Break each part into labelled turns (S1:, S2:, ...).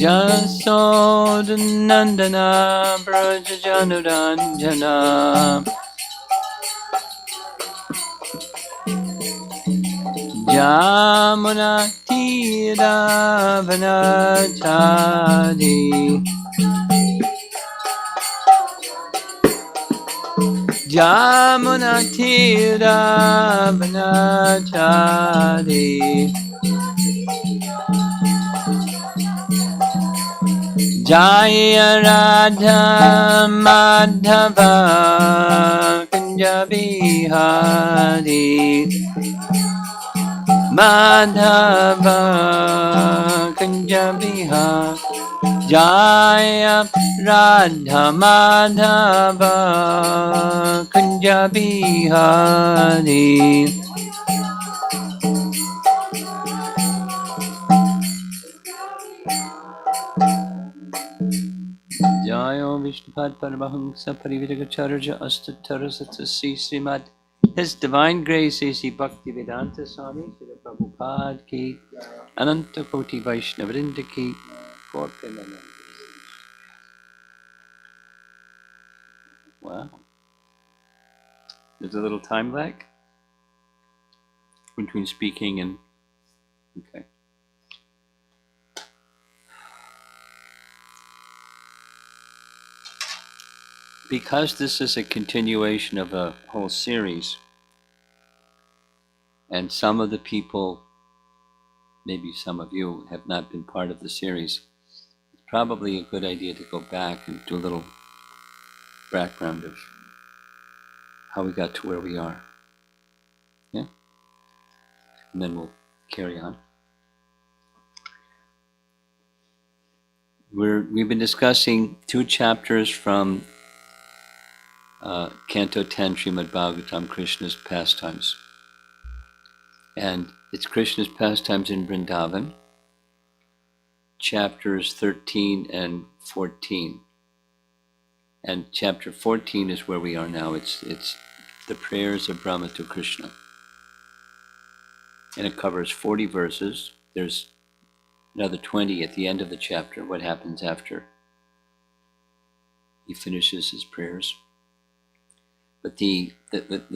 S1: Jasodhanandana Brajajanuranjana Jamuna Tira Vanachari Jamuna Tira Vanachari Jaya Radha Madhava Kunja Bihari Madhava Kunja Bihari Jaya Radha Madhava Kunja Bihari Jayo Vishnupad Paramahamsa Pariviragacharya Astatarasata Srimad His Divine Grace A.C. Bhaktivedanta Swami Srila Prabhupada Ki Ananta Koti Vaishnavrinda Ki Gaur Premanand. Wow. There's a little time lag between speaking and okay. Because this is a continuation of a whole series, and some of the people, maybe some of you, have not been part of the series, it's probably a good idea to go back and do a little background of how we got to where we are. Yeah? And then we'll carry on. We've been discussing 2 chapters from Canto 10, Srimad Bhagavatam, Krishna's pastimes. And it's Krishna's pastimes in Vrindavan, chapters 13 and 14. And chapter 14 is where we are now. It's the prayers of Brahma to Krishna. And it covers 40 verses. There's another 20 at the end of the chapter, what happens after he finishes his prayers. But the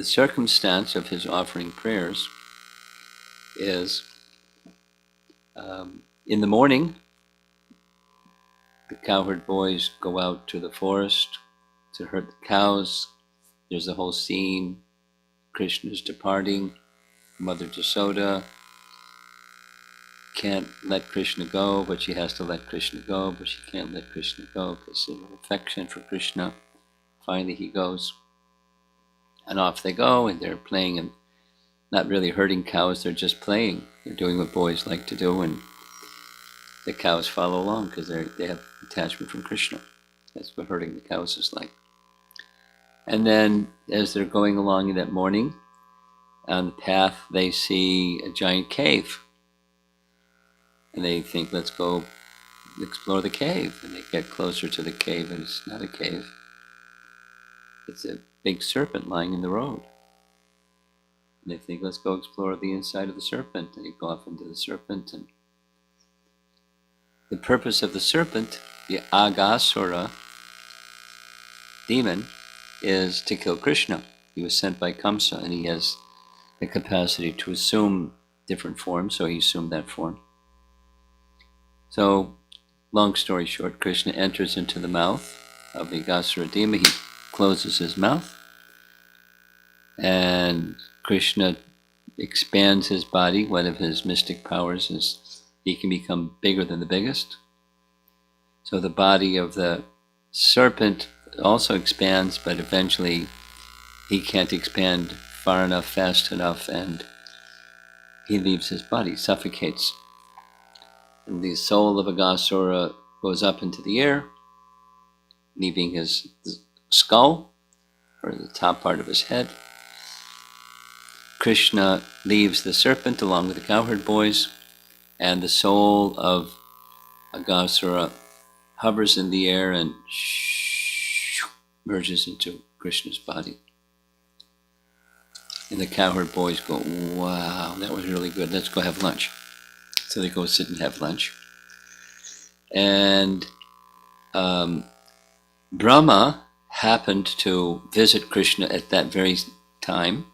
S1: circumstance of his offering prayers is in the morning, the cowherd boys go out to the forest to herd the cows. There's a whole scene. Krishna's departing. Mother Jasoda can't let Krishna go, but she has to let Krishna go, but she can't let Krishna go because of her affection for Krishna. Finally he goes. And off they go, and they're playing and not really herding cows, they're just playing. They're doing what boys like to do, and the cows follow along because they have attachment from Krishna. That's what herding the cows is like. And then as they're going along in that morning, on the path they see a giant cave. And they think, let's go explore the cave. And they get closer to the cave, and it's not a cave. It's a big serpent lying in the road. And they think, let's go explore the inside of the serpent. And they go off into the serpent. And the purpose of the serpent, the Aghasura demon, is to kill Krishna. He was sent by Kamsa, and he has the capacity to assume different forms, so he assumed that form. So, long story short, Krishna enters into the mouth of the Aghasura demon. He closes his mouth, and Krishna expands his body. One of his mystic powers is he can become bigger than the biggest. So the body of the serpent also expands, but eventually he can't expand far enough, fast enough, and he leaves his body, suffocates. And the soul of Aghasura goes up into the air, leaving his skull, or the top part of his head. Krishna leaves the serpent along with the cowherd boys, and the soul of Aghasura hovers in the air and merges into Krishna's body. And the cowherd boys go, wow, that was really good. Let's go have lunch. So they go sit and have lunch. And Brahma happened to visit Krishna at that very time.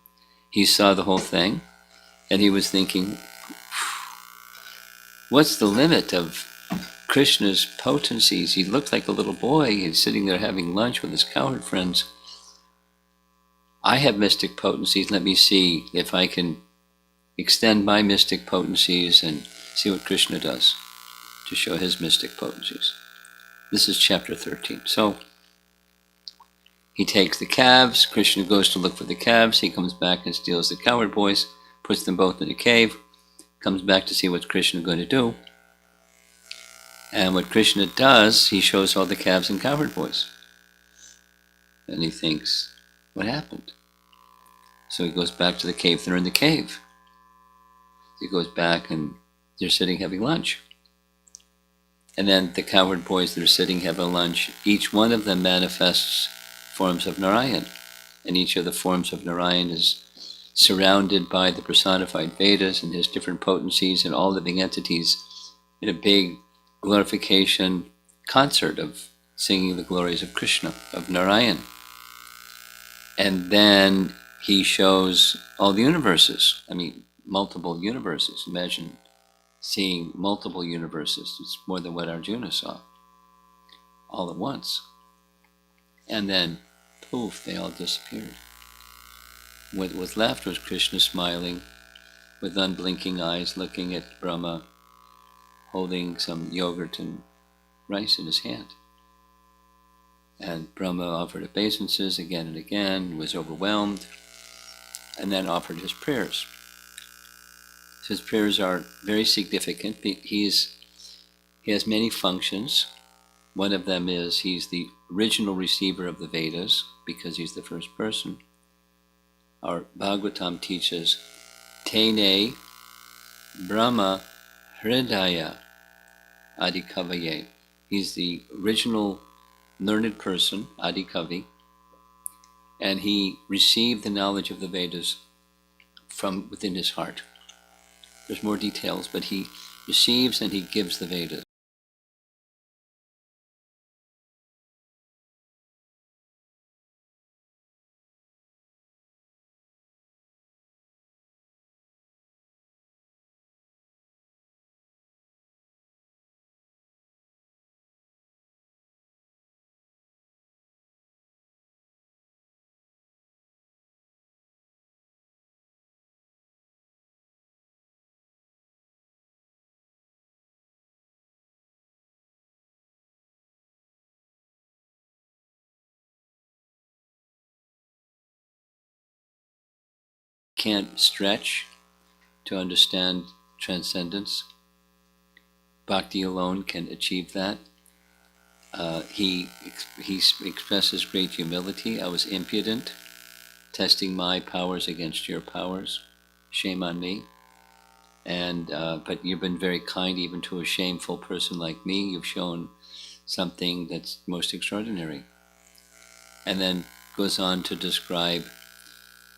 S1: He saw the whole thing, and he was thinking, what's the limit of Krishna's potencies? He looked like a little boy. He's sitting there having lunch with his cowherd friends. I have mystic potencies. Let me see if I can extend my mystic potencies and see what Krishna does to show his mystic potencies. This is chapter 13. So he takes the calves. Krishna goes to look for the calves. He comes back and steals the cowherd boys, puts them both in a cave, comes back to see what Krishna is going to do. And what Krishna does, he shows all the calves and cowherd boys. And he thinks, what happened? So he goes back to the cave. They're in the cave. He goes back and they're sitting having lunch. And then the cowherd boys that are sitting having lunch, each one of them manifests forms of Narayan. And each of the forms of Narayan is surrounded by the personified Vedas and his different potencies and all living entities in a big glorification concert of singing the glories of Krishna, of Narayan. And then he shows all the universes. I mean, multiple universes. Imagine seeing multiple universes. It's more than what Arjuna saw, all at once. And then, poof, they all disappeared. What was left was Krishna smiling with unblinking eyes, looking at Brahma, holding some yogurt and rice in his hand. And Brahma offered obeisances again and again, was overwhelmed, and then offered his prayers. His prayers are very significant. He has many functions. One of them is he's the original receiver of the Vedas, because he's the first person. Our Bhagavatam teaches, Tene Brahma Hridaya Adikavaye. He's the original learned person, Adikavi, and he received the knowledge of the Vedas from within his heart. There's more details, but he receives and he gives the Vedas. Can't stretch to understand transcendence. Bhakti alone can achieve that. He expresses great humility. I was impudent, testing my powers against your powers. Shame on me. And but you've been very kind even to a shameful person like me. You've shown something that's most extraordinary. And then goes on to describe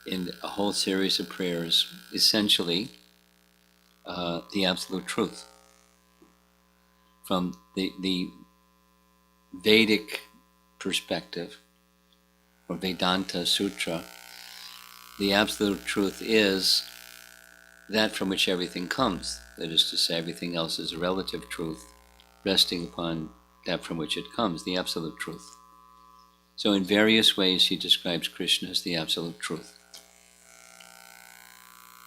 S1: in a whole series of prayers, essentially, the absolute truth. From the Vedic perspective, or Vedanta Sutra, the absolute truth is that from which everything comes. That is to say, everything else is a relative truth, resting upon that from which it comes, the absolute truth. So in various ways he describes Krishna as the absolute truth.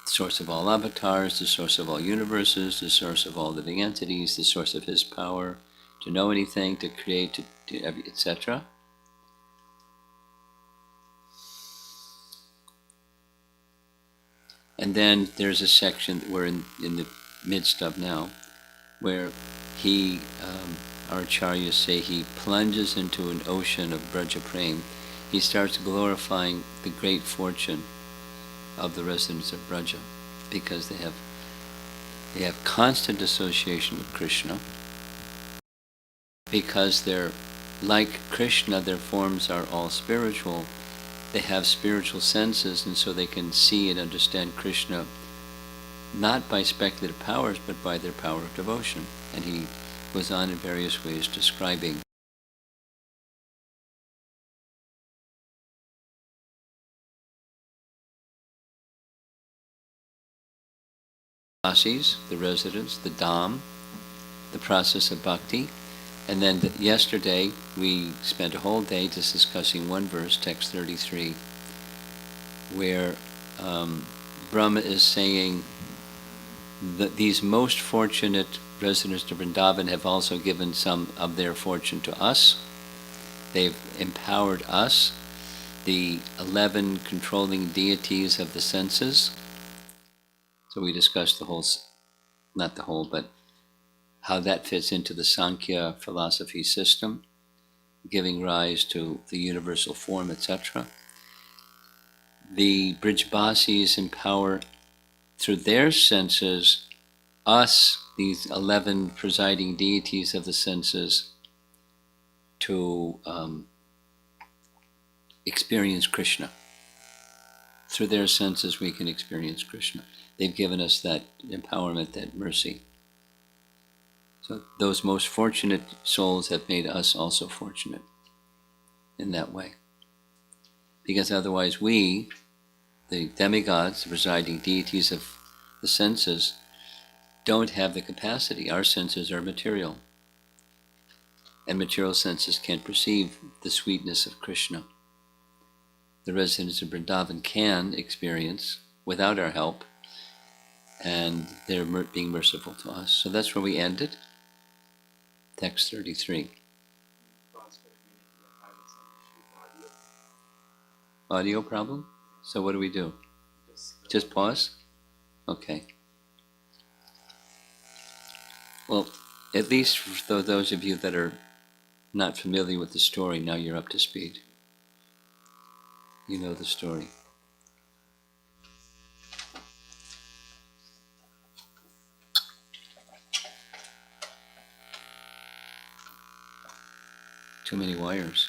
S1: The source of all avatars, the source of all universes, the source of all living entities, the source of his power to know anything, to create, etc. And then there's a section that we're in the midst of now, where he, our acharyas say, he plunges into an ocean of Braja Prem. He starts glorifying the great fortune of the residents of Braja, because they have constant association with Krishna. Because they're like Krishna, their forms are all spiritual. they have spiritual senses, and so they can see and understand Krishna not by speculative powers, but by their power of devotion. And he goes on in various ways describing Vasis, the residents, the Dham, the process of bhakti. And then yesterday we spent a whole day just discussing one verse, text 33, where Brahma is saying that these most fortunate residents of Vrindavan have also given some of their fortune to us. They've empowered us, the 11 controlling deities of the senses. So we discussed the whole, not the whole, but how that fits into the Sankhya philosophy system, giving rise to the universal form, etc. The Brijbasis empower through their senses us, these 11 presiding deities of the senses, to experience Krishna. Through their senses we can experience Krishna. They've given us that empowerment, that mercy. So those most fortunate souls have made us also fortunate in that way. Because otherwise we, the demigods, the presiding deities of the senses, don't have the capacity. Our senses are material. And material senses can't perceive the sweetness of Krishna. The residents of Vrindavan can experience without our help, and they're being merciful to us. So that's where we ended. Text 33. Audio problem? So what do we do? Just pause? Okay. Well, at least for those of you that are not familiar with the story, now you're up to speed. You know the story. Too many wires.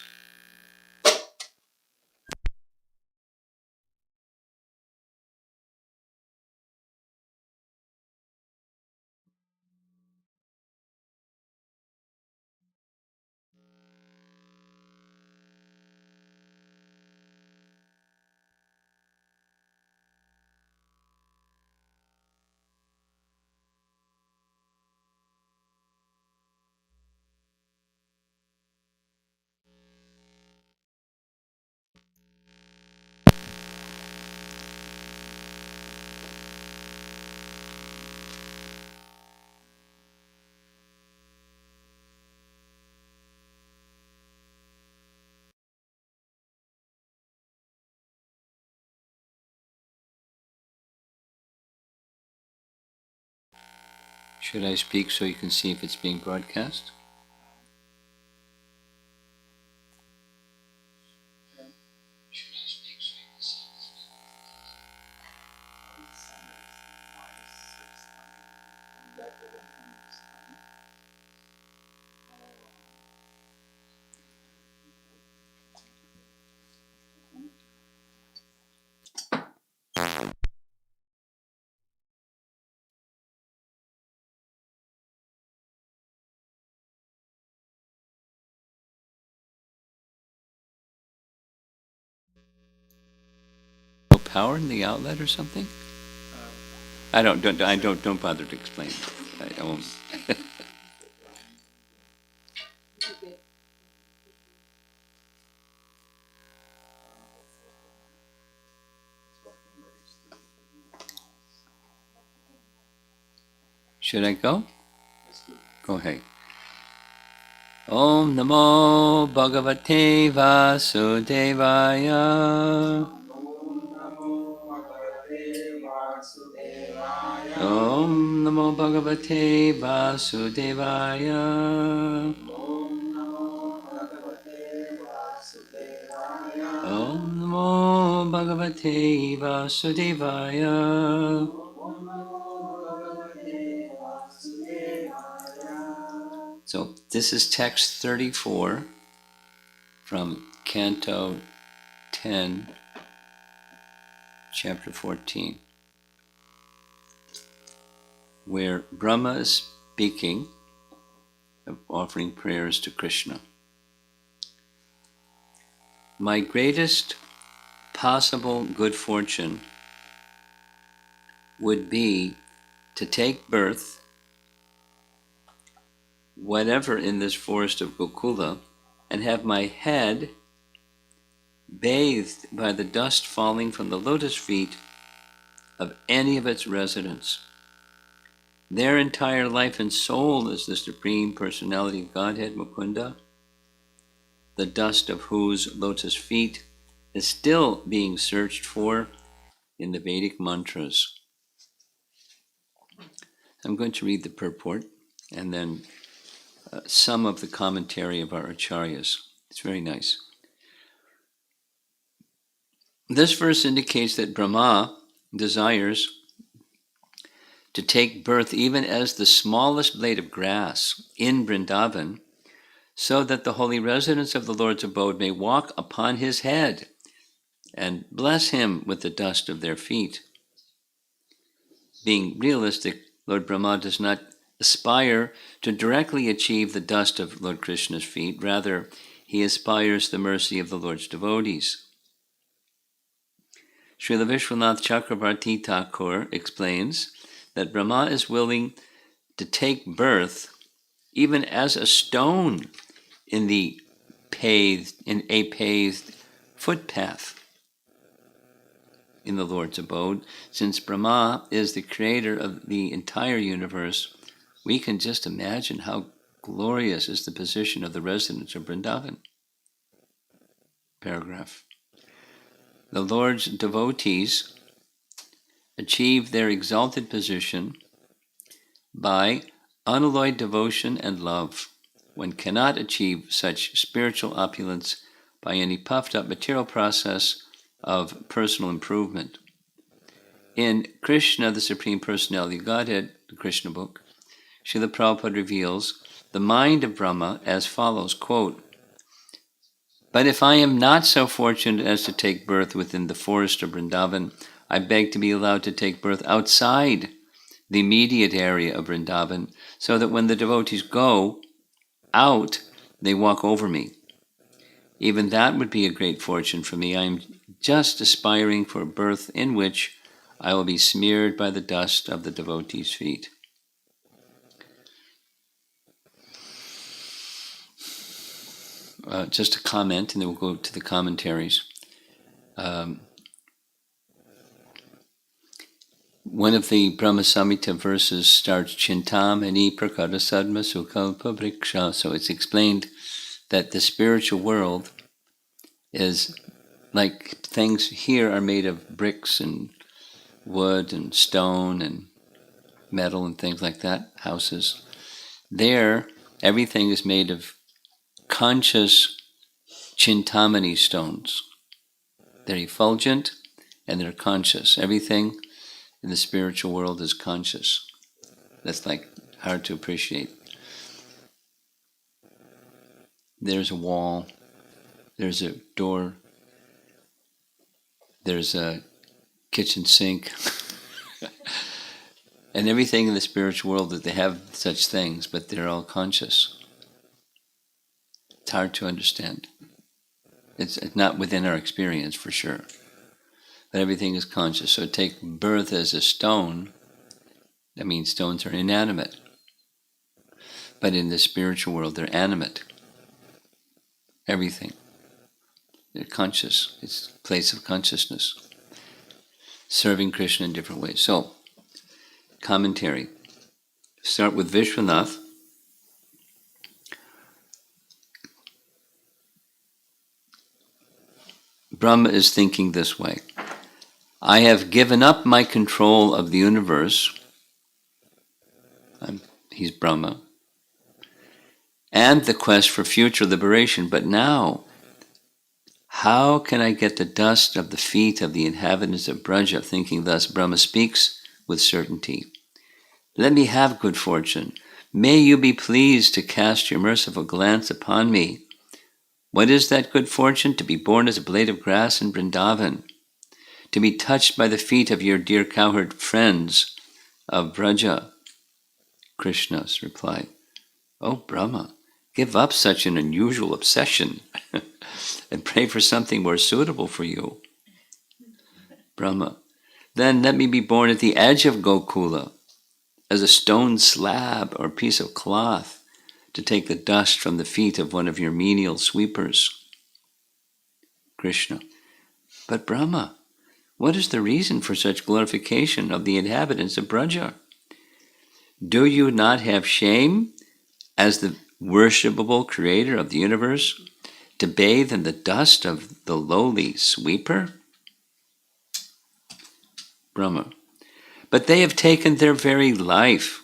S1: Should I speak so you can see if it's being broadcast? No power in the outlet or something? Don't bother to explain. I don't. Should I go? Go ahead. Om Namo Bhagavate Vasudevaya. Om Namo Bhagavate Vasudevaya. Om Namo Bhagavate Vasudevaya. So this is text 34 from Canto 10, chapter 14, where Brahma is speaking of offering prayers to Krishna. My greatest possible good fortune would be to take birth, whatever, in this forest of Gokula, and have my head bathed by the dust falling from the lotus feet of any of its residents. Their entire life and soul is the Supreme Personality of Godhead, Mukunda, the dust of whose lotus feet is still being searched for in the Vedic mantras. I'm going to read the purport and then some of the commentary of our acharyas. It's very nice. This verse indicates that Brahma desires to take birth even as the smallest blade of grass in Vrindavan, so that the holy residents of the Lord's abode may walk upon his head and bless him with the dust of their feet. Being realistic, Lord Brahma does not aspire to directly achieve the dust of Lord Krishna's feet. Rather, he aspires the mercy of the Lord's devotees. Srila Vishwanath Chakravarti Thakur explains that Brahma is willing to take birth even as a stone in a paved footpath in the Lord's abode. Since Brahma is the creator of the entire universe, we can just imagine how glorious is the position of the residents of Vrindavan. Paragraph. The Lord's devotees achieve their exalted position by unalloyed devotion and love. One cannot achieve such spiritual opulence by any puffed-up material process of personal improvement. In Krishna, the Supreme Personality of Godhead, the Krishna book, Srila Prabhupada reveals the mind of Brahma as follows, quote, "But if I am not so fortunate as to take birth within the forest of Vrindavan, I beg to be allowed to take birth outside the immediate area of Vrindavan, so that when the devotees go out, they walk over me. Even that would be a great fortune for me. I am just aspiring for a birth in which I will be smeared by the dust of the devotees' feet." Just a comment, and then we'll go to the commentaries. One of the Brahma Samhita verses starts, Chintamani prakara sadma sukalpa vriksha. So it's explained that the spiritual world is like things here are made of bricks and wood and stone and metal and things like that, houses. There, everything is made of conscious Chintamani stones. They're effulgent and they're conscious. Everything in the spiritual world is conscious. That's like hard to appreciate. There's a wall, there's a door, there's a kitchen sink, and everything in the spiritual world, that they have such things, but they're all conscious. It's hard to understand. It's not within our experience, for sure. But everything is conscious. So take birth as a stone, that means stones are inanimate. But in the spiritual world, they're animate. Everything. They're conscious. It's a place of consciousness. Serving Krishna in different ways. So, commentary. Start with Vishwanath. Brahma is thinking this way. I have given up my control of the universe. He's Brahma. And the quest for future liberation. But now, how can I get the dust of the feet of the inhabitants of Braja? Thinking thus, Brahma speaks with certainty. Let me have good fortune. May you be pleased to cast your merciful glance upon me, What is that good fortune? To be born as a blade of grass in Vrindavan, to be touched by the feet of your dear cowherd friends of Braja. Krishna's reply, "Oh, Brahma, give up such an unusual obsession and pray for something more suitable for you." Brahma, "Then let me be born at the edge of Gokula, as a stone slab or piece of cloth, to take the dust from the feet of one of your menial sweepers." Krishna, "But Brahma, what is the reason for such glorification of the inhabitants of Braja? Do you not have shame, as the worshipable creator of the universe, to bathe in the dust of the lowly sweeper?" Brahma, "But they have taken their very life,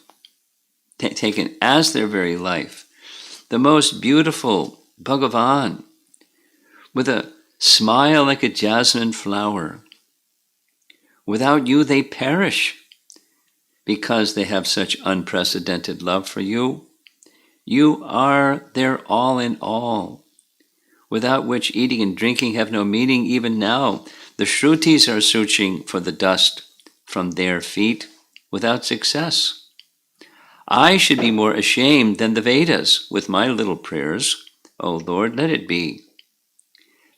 S1: taken as their very life, the most beautiful Bhagavan, with a smile like a jasmine flower. Without you they perish, because they have such unprecedented love for you. You are their all in all, without which eating and drinking have no meaning. Even now, the Shrutis are searching for the dust from their feet without success. I should be more ashamed than the Vedas with my little prayers. O Lord, let it be.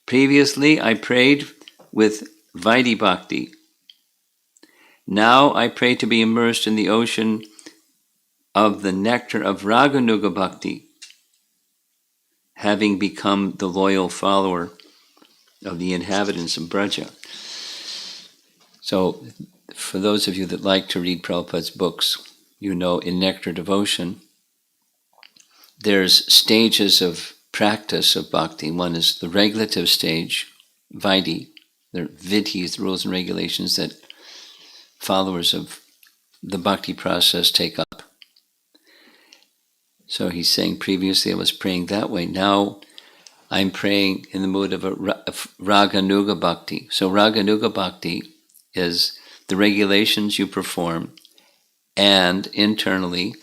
S1: Previously, I prayed with Vaidhi Bhakti. Now I pray to be immersed in the ocean of the nectar of Raganuga Bhakti, having become the loyal follower of the inhabitants of Braja." So, for those of you that like to read Prabhupada's books, you know in Nectar Devotion, there's stages of practice of bhakti. One is the regulative stage, Vaidhi. There are vidhis, the rules and regulations that followers of the bhakti process take up. So he's saying previously I was praying that way. Now I'm praying in the mood of Raganuga Bhakti. So Raganuga Bhakti is the regulations you perform, and internally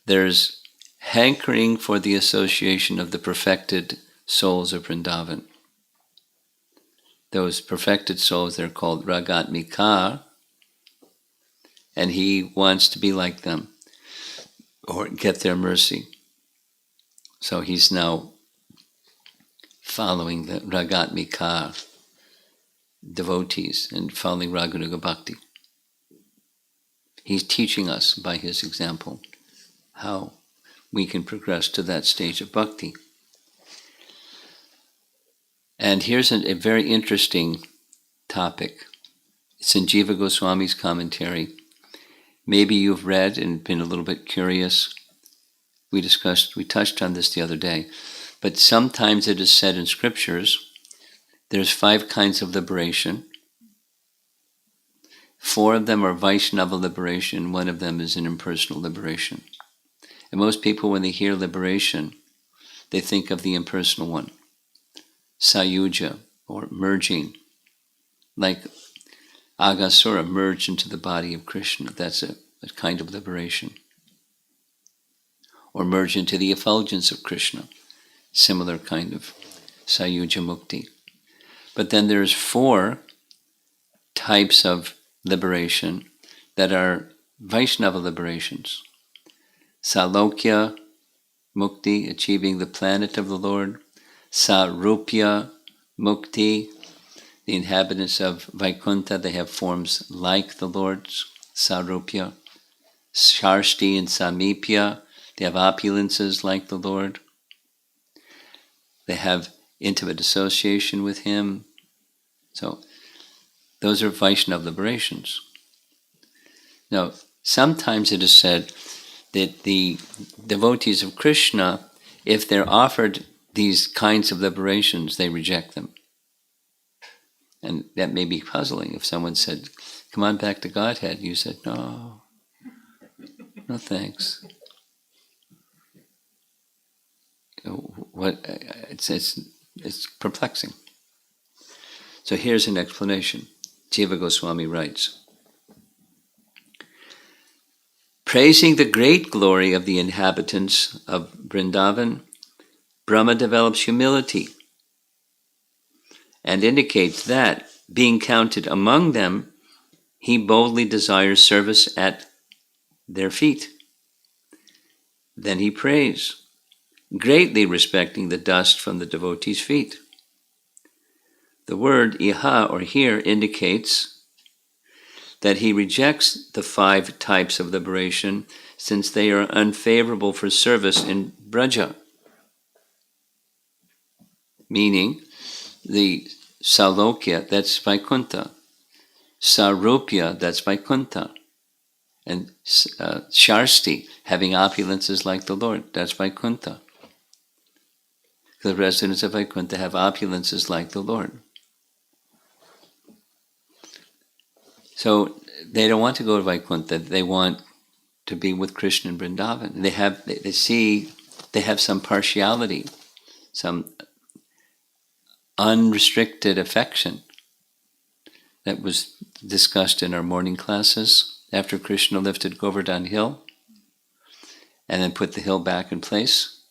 S1: there's hankering for the association of the perfected souls of Vrindavan. Those perfected souls, they're called Ragatmika, and he wants to be like them or get their mercy. So he's now following the Ragatmika devotees and following Raganuga Bhakti. He's teaching us by his example how we can progress to that stage of bhakti. And here's a very interesting topic. It's in Jiva Goswami's commentary. Maybe you've read and been a little bit curious. We touched on this the other day. But sometimes it is said in scriptures, there's 5 kinds of liberation. 4 of them are Vaishnava liberation. 1 of them is an impersonal liberation. And most people, when they hear liberation, they think of the impersonal one. Sayuja, or merging. Like Agasura merged into the body of Krishna. That's a kind of liberation. Or merge into the effulgence of Krishna. Similar kind of Sayuja Mukti. But then there's 4 types of liberation that are Vaishnava liberations. Salokya Mukti, achieving the planet of the Lord. Sarupya Mukti, the inhabitants of Vaikuntha, they have forms like the Lord's, Sarupya. Sharshti and Samipya, they have opulences like the Lord. They have intimate association with Him. So, those are Vaishnava liberations. Now, sometimes it is said that the devotees of Krishna, if they're offered these kinds of liberations, they reject them. And that may be puzzling. If someone said, "Come on back to Godhead," you said, no thanks. It's perplexing. So here's an explanation. Jiva Goswami writes, praising the great glory of the inhabitants of Vrindavan, Brahma develops humility and indicates that, being counted among them, he boldly desires service at their feet. Then he prays, greatly respecting the dust from the devotees' feet. The word iha, or here, indicates that he rejects the 5 types of liberation since they are unfavorable for service in Braja, meaning the Salokya, that's Vaikuntha, Sarupya, that's Vaikuntha, and Sharsti, having opulences like the Lord, that's Vaikuntha. The residents of Vaikuntha have opulences like the Lord. So they don't want to go to Vaikuntha, they want to be with Krishna in Vrindavan. They have some partiality, some unrestricted affection that was discussed in our morning classes after Krishna lifted Govardhan Hill and then put the hill back in place.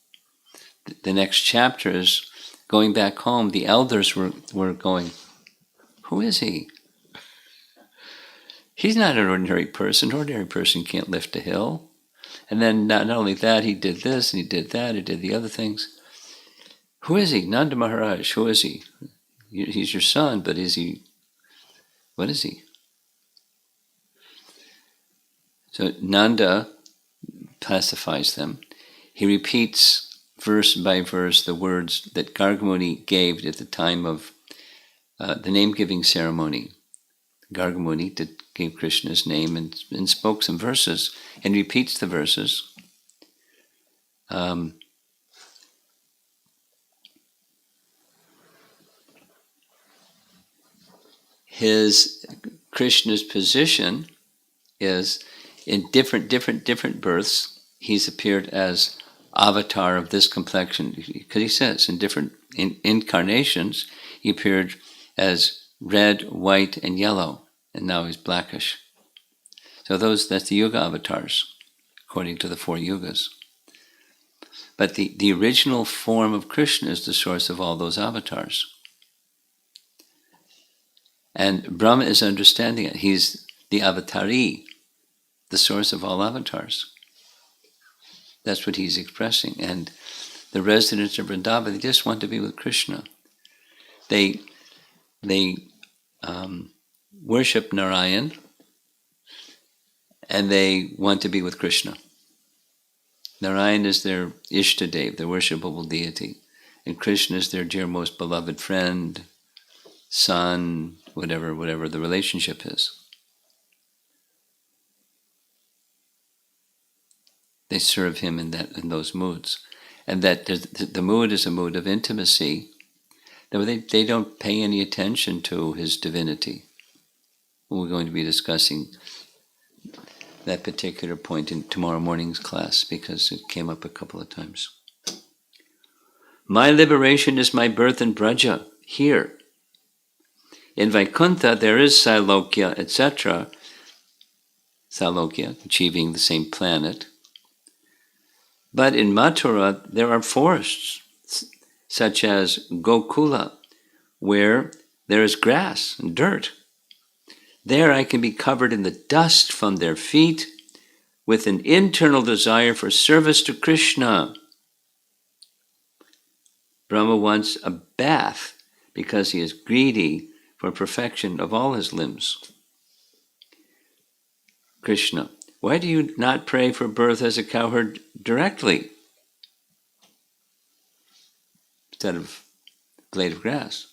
S1: The next chapter is going back home. The elders were going, who is he? He's not an ordinary person. An ordinary person can't lift a hill. And then not only that, he did this and he did that, he did the other things. Who is he? Nanda Maharaj, who is he? He's your son, but is he, what is he? So Nanda pacifies them. He repeats verse by verse the words that Gargamuni gave at the time of the name-giving ceremony. Gargamuni gave Krishna his name and spoke some verses and repeats the verses. Krishna's position is in different births. He's appeared as avatar of this complexion, because he says in different incarnations he appeared as red, white, and yellow, and now he's blackish. So that's the yuga avatars, according to the 4 yugas. But the original form of Krishna is the source of all those avatars. And Brahma is understanding it. He's the avatari, the source of all avatars. That's what he's expressing. And the residents of Vrindavan, they just want to be with Krishna. They worship Narayan, and they want to be with Krishna. Narayan is their Ishtadev, their worshipable deity. And Krishna is their dear most beloved friend, son, whatever the relationship is. They serve him in those moods. And that the mood is a mood of intimacy. They don't pay any attention to his divinity. We're going to be discussing that particular point in tomorrow morning's class because it came up a couple of times. My liberation is my birth in Braja, here. In Vaikuntha there is Salokya, etc. Salokya, achieving the same planet. But in Mathura there are forests, such as Gokula, where there is grass and dirt. There I can be covered in the dust from their feet with an internal desire for service to Krishna. Brahma wants a bath because he is greedy for perfection of all his limbs. Krishna, why do you not pray for birth as a cowherd directly instead of blade of grass?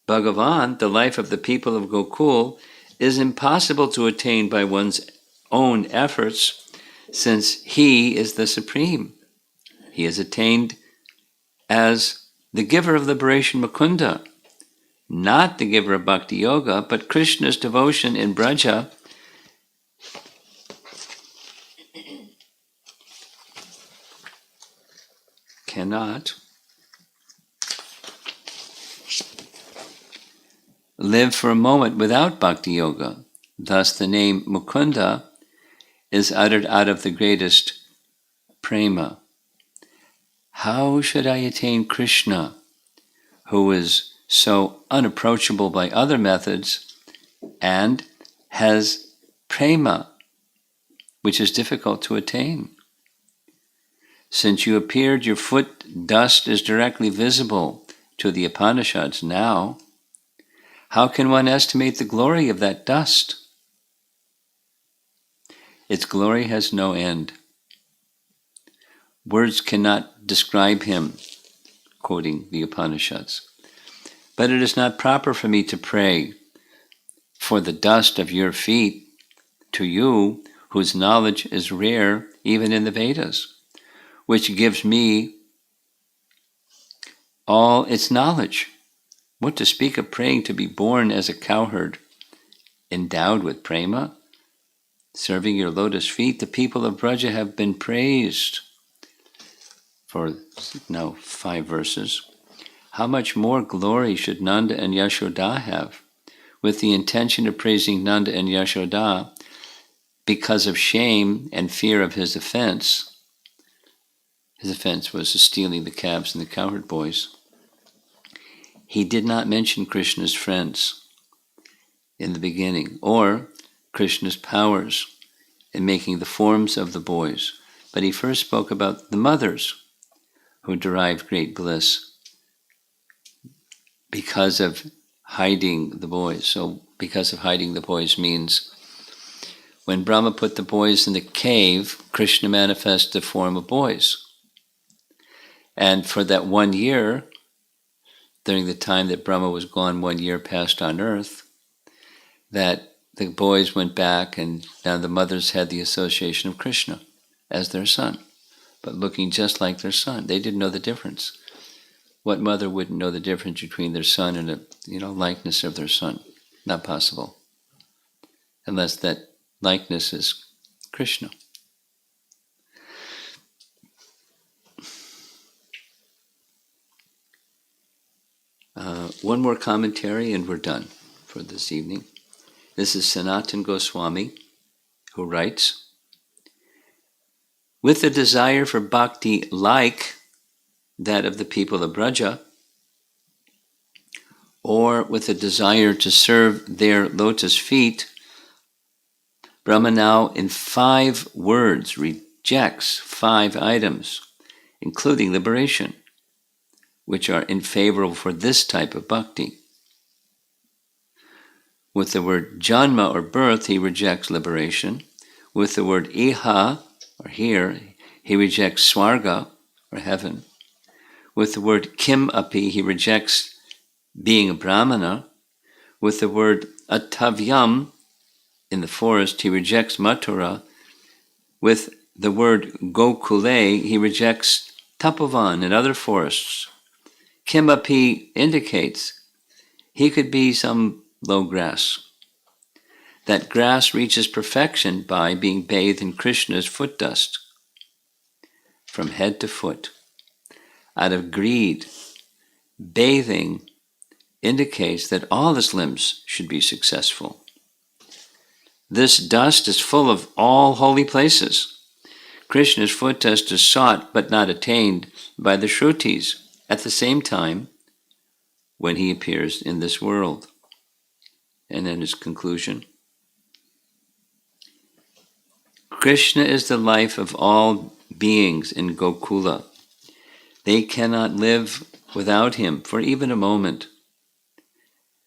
S1: Bhagavan, the life of the people of Gokul, is impossible to attain by one's own efforts, since he is the supreme. He is attained as the giver of liberation, Mukunda, not the giver of bhakti yoga, but Krishna's devotion in Braja cannot live for a moment without bhakti yoga. Thus the name Mukunda is uttered out of the greatest prema. How should I attain Krishna, who is so unapproachable by other methods and has prema, which is difficult to attain? Since you appeared, your foot dust is directly visible to the Upanishads now. How can one estimate the glory of that dust? Its glory has no end. Words cannot describe him, quoting the Upanishads. But it is not proper for me to pray for the dust of your feet to you, whose knowledge is rare even in the Vedas, which gives me all its knowledge. What to speak of praying to be born as a cowherd, endowed with prema, serving your lotus feet? The people of Braja have been praised for now 5 verses. How much more glory should Nanda and Yashoda have? With the intention of praising Nanda and Yashoda because of shame and fear of his offense. His offense was stealing the calves and the cowherd boys. He did not mention Krishna's friends in the beginning, or Krishna's powers in making the forms of the boys. But he first spoke about the mothers who derived great bliss because of hiding the boys. So because of hiding the boys means when Brahma put the boys in the cave, Krishna manifested the form of boys. And for that 1 year, during the time that Brahma was gone, 1 year passed on earth, that the boys went back, and now the mothers had the association of Krishna as their son, but looking just like their son. They didn't know the difference. What mother wouldn't know the difference between their son and a likeness of their son? Not possible, unless that likeness is Krishna. One more commentary and we're done for this evening. This is Sanatan Goswami, who writes, with a desire for bhakti like that of the people of Braja, or with a desire to serve their lotus feet, Brahma now in 5 words rejects 5 items, including liberation, which are unfavorable for this type of bhakti. With the word janma, or birth, he rejects liberation. With the word iha, or here, he rejects Sarga, or heaven. With the word kim api, he rejects being a brahmana. With the word atavyam, in the forest, he rejects mathura. With the word gokule, he rejects tapovan and other forests. Kim api indicates he could be some low grass. That grass reaches perfection by being bathed in Krishna's foot dust, from head to foot. Out of greed, bathing indicates that all his limbs should be successful. This dust is full of all holy places. Krishna's foot dust is sought but not attained by the Shrutis at the same time when he appears in this world. And then his conclusion. Krishna is the life of all beings in Gokula. They cannot live without him for even a moment.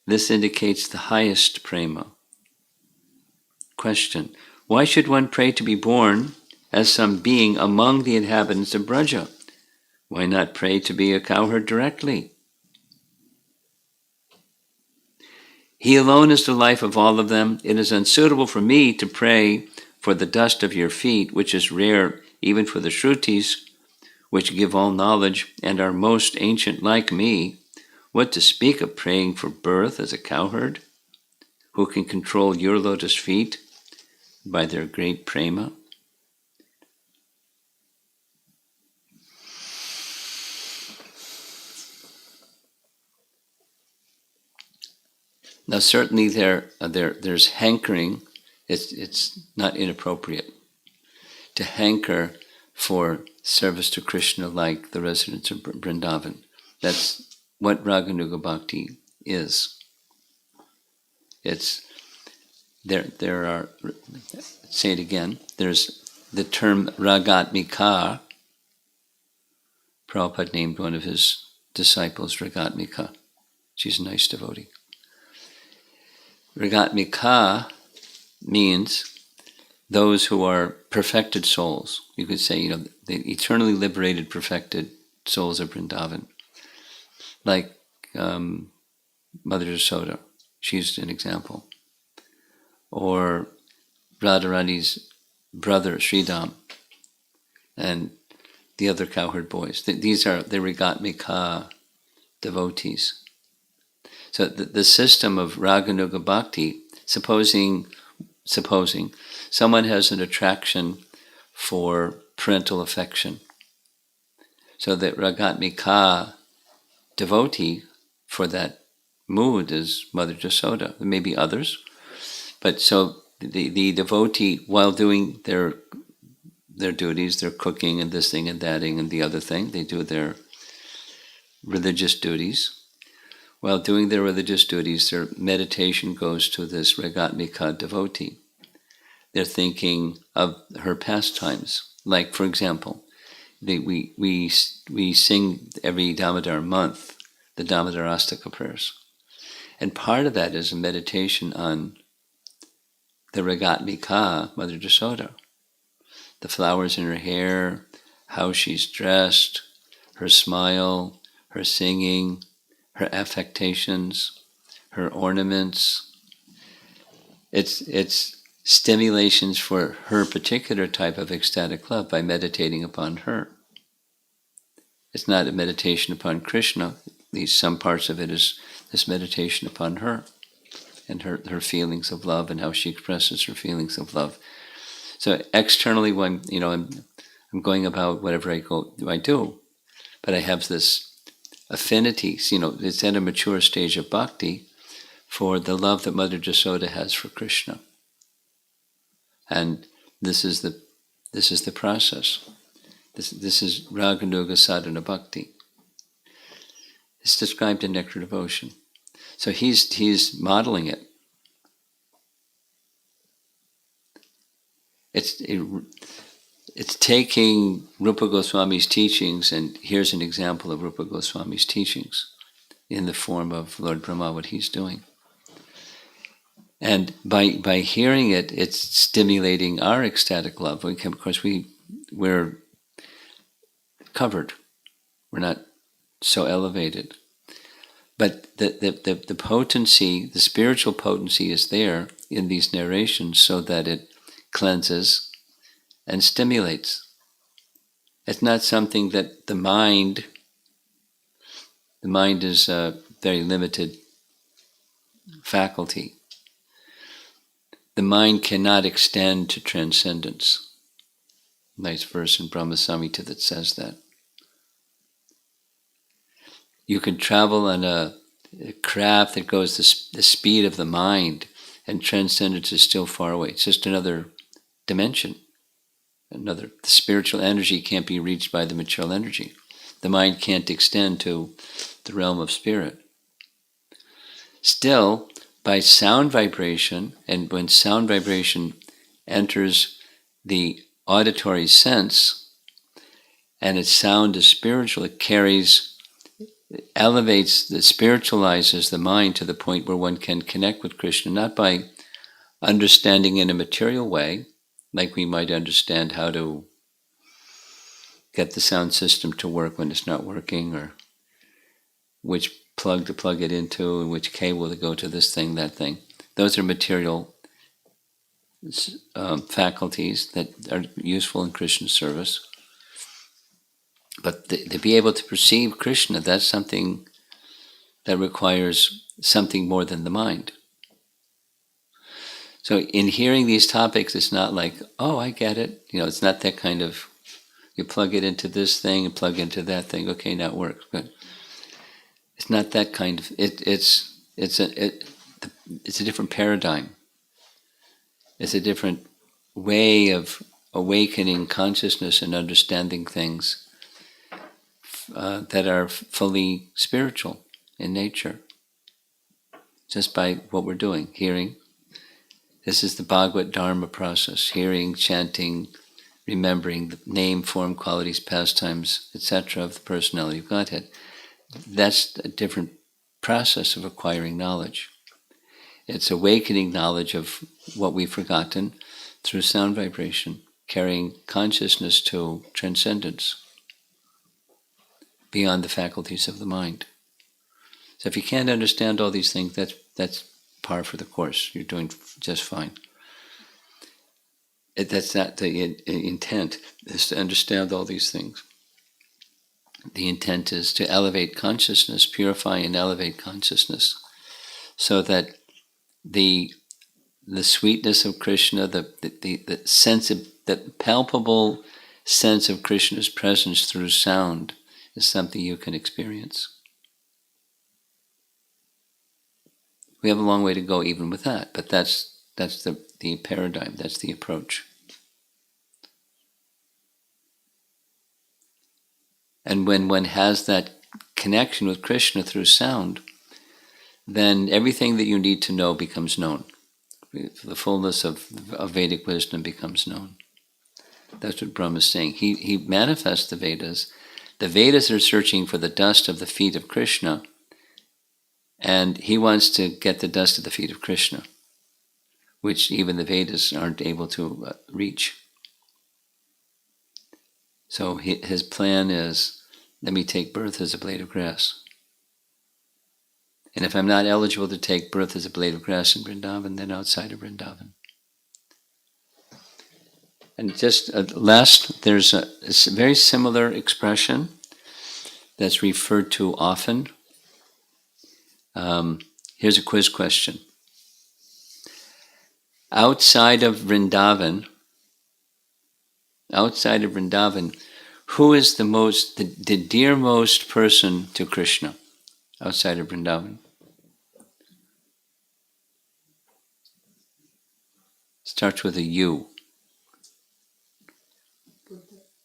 S1: This indicates the highest prema. Question: why should one pray to be born as some being among the inhabitants of Braja? Why not pray to be a cowherd directly? He alone is the life of all of them. It is unsuitable for me to pray for the dust of your feet, which is rare even for the Shrutis, which give all knowledge and are most ancient like me. What to speak of praying for birth as a cowherd, who can control your lotus feet by their great prema? Now, certainly there's hankering. It's not inappropriate to hanker for service to Krishna like the residents of Vrindavan. That's what Raganuga Bhakti is. It's there are, say it again, there's the term Ragatmika. Prabhupada named one of his disciples Ragatmika. She's a nice devotee. Ragatmika means those who are perfected souls. You could say, the eternally liberated, perfected souls of Vrindavan. Like Mother Yasoda, she's an example. Or Radharani's brother, Sridham, and the other cowherd boys. These are the Ragatmika devotees. So the system of Raganuga Bhakti, supposing someone has an attraction for parental affection, so that Ragatmika devotee for that mood is Mother Yasoda. There may be others, but so the devotee, while doing their duties, they're cooking and this thing and that thing and the other thing, they do their religious duties. While doing their religious duties, their meditation goes to this Ragatmika devotee. They're thinking of her pastimes. Like, for example, we sing every Damodar month the Damodar Astaka prayers. And part of that is a meditation on the Ragatmika, Mother Yasoda. The flowers in her hair, how she's dressed, her smile, her singing, her affectations, her ornaments. It's stimulations for her particular type of ecstatic love by meditating upon her. It's not a meditation upon Krishna. At least some parts of it is this meditation upon her and her feelings of love and how she expresses her feelings of love. So externally, when I'm going about whatever I do, but I have this affinity. It's at a mature stage of bhakti for the love that Mother Yasoda has for Krishna, and this is the process. This is Raganuga Sadhana Bhakti. It's described in Nectar Devotion. So he's modeling it. It's taking Rupa Goswami's teachings, and here's an example of Rupa Goswami's teachings in the form of Lord Brahma, what he's doing. And by hearing it, it's stimulating our ecstatic love. Of course, we're covered. We're not so elevated. But the potency, the spiritual potency is there in these narrations so that it cleanses and stimulates. It's not something that the mind is a very limited faculty. The mind cannot extend to transcendence. Nice verse in Brahma Samhita that says that. You can travel on a craft that goes the speed of the mind, and transcendence is still far away. It's just another dimension. The spiritual energy can't be reached by the material energy. The mind can't extend to the realm of spirit. Still, by sound vibration, and when sound vibration enters the auditory sense, and its sound is spiritual, it elevates, spiritualizes the mind to the point where one can connect with Krishna, not by understanding in a material way, like we might understand how to get the sound system to work when it's not working, or which plug to plug it into, and which cable to go to this thing, that thing. Those are material faculties that are useful in Krishna service. But to be able to perceive Krishna, that's something that requires something more than the mind. So in hearing these topics, it's not like, oh, I get it. It's not that kind of, you plug it into this thing and plug into that thing. Okay, now it works. Good. It's not that kind of. It's a different paradigm. It's a different way of awakening consciousness and understanding things that are fully spiritual in nature, just by what we're doing, hearing. This is the Bhagavad Dharma process, hearing, chanting, remembering the name, form, qualities, pastimes, etc. of the personality of Godhead. That's a different process of acquiring knowledge. It's awakening knowledge of what we've forgotten through sound vibration, carrying consciousness to transcendence, beyond the faculties of the mind. So if you can't understand all these things, that's par for the course. You're doing just fine. That's not the intent, is to understand all these things. The intent is to elevate consciousness, purify and elevate consciousness, so that the sweetness of Krishna, the sense of, that palpable sense of Krishna's presence through sound is something you can experience. We have a long way to go even with that, but that's the paradigm, that's the approach. And when one has that connection with Krishna through sound, then everything that you need to know becomes known. The fullness of Vedic wisdom becomes known. That's what Brahma is saying. He manifests the Vedas. The Vedas are searching for the dust of the feet of Krishna, and he wants to get the dust of the feet of Krishna, which even the Vedas aren't able to reach. So his plan is, let me take birth as a blade of grass. And if I'm not eligible to take birth as a blade of grass in Vrindavan, then outside of Vrindavan. And just last, there's a very similar expression that's referred to often. Here's a quiz question. Outside of Vrindavan, who is the dearmost person to Krishna outside of Vrindavan? Starts with a U.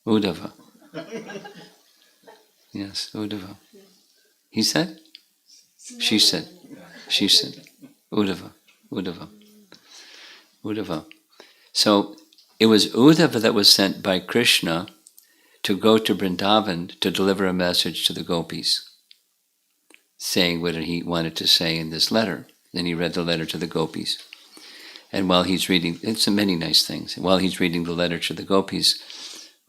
S1: Uddhava. Yes, Uddhava. He said? She said. She said. Uddhava. So it was Uddhava that was sent by Krishna to go to Vrindavan to deliver a message to the gopis, saying what he wanted to say in this letter. Then he read the letter to the gopis. And while he's reading, it's many nice things. While he's reading the letter to the gopis,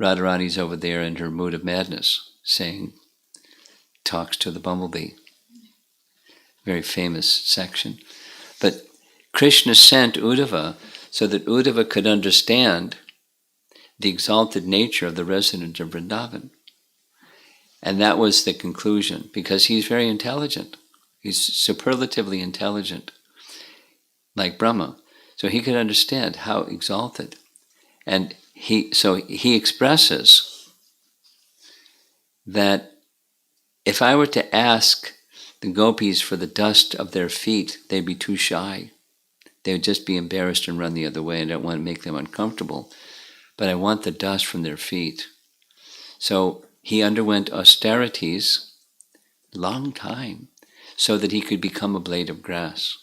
S1: Radharani's over there in her mood of madness, saying, talks to the bumblebee. Very famous section. But Krishna sent Uddhava so that Uddhava could understand the exalted nature of the resident of Vrindavan. And that was the conclusion, because he's very intelligent. He's superlatively intelligent, like Brahma. So he could understand how exalted. And he expresses that if I were to ask the gopis for the dust of their feet, they'd be too shy. They would just be embarrassed and run the other way. I don't want to make them uncomfortable, but I want the dust from their feet. So he underwent austerities, long time, so that he could become a blade of grass.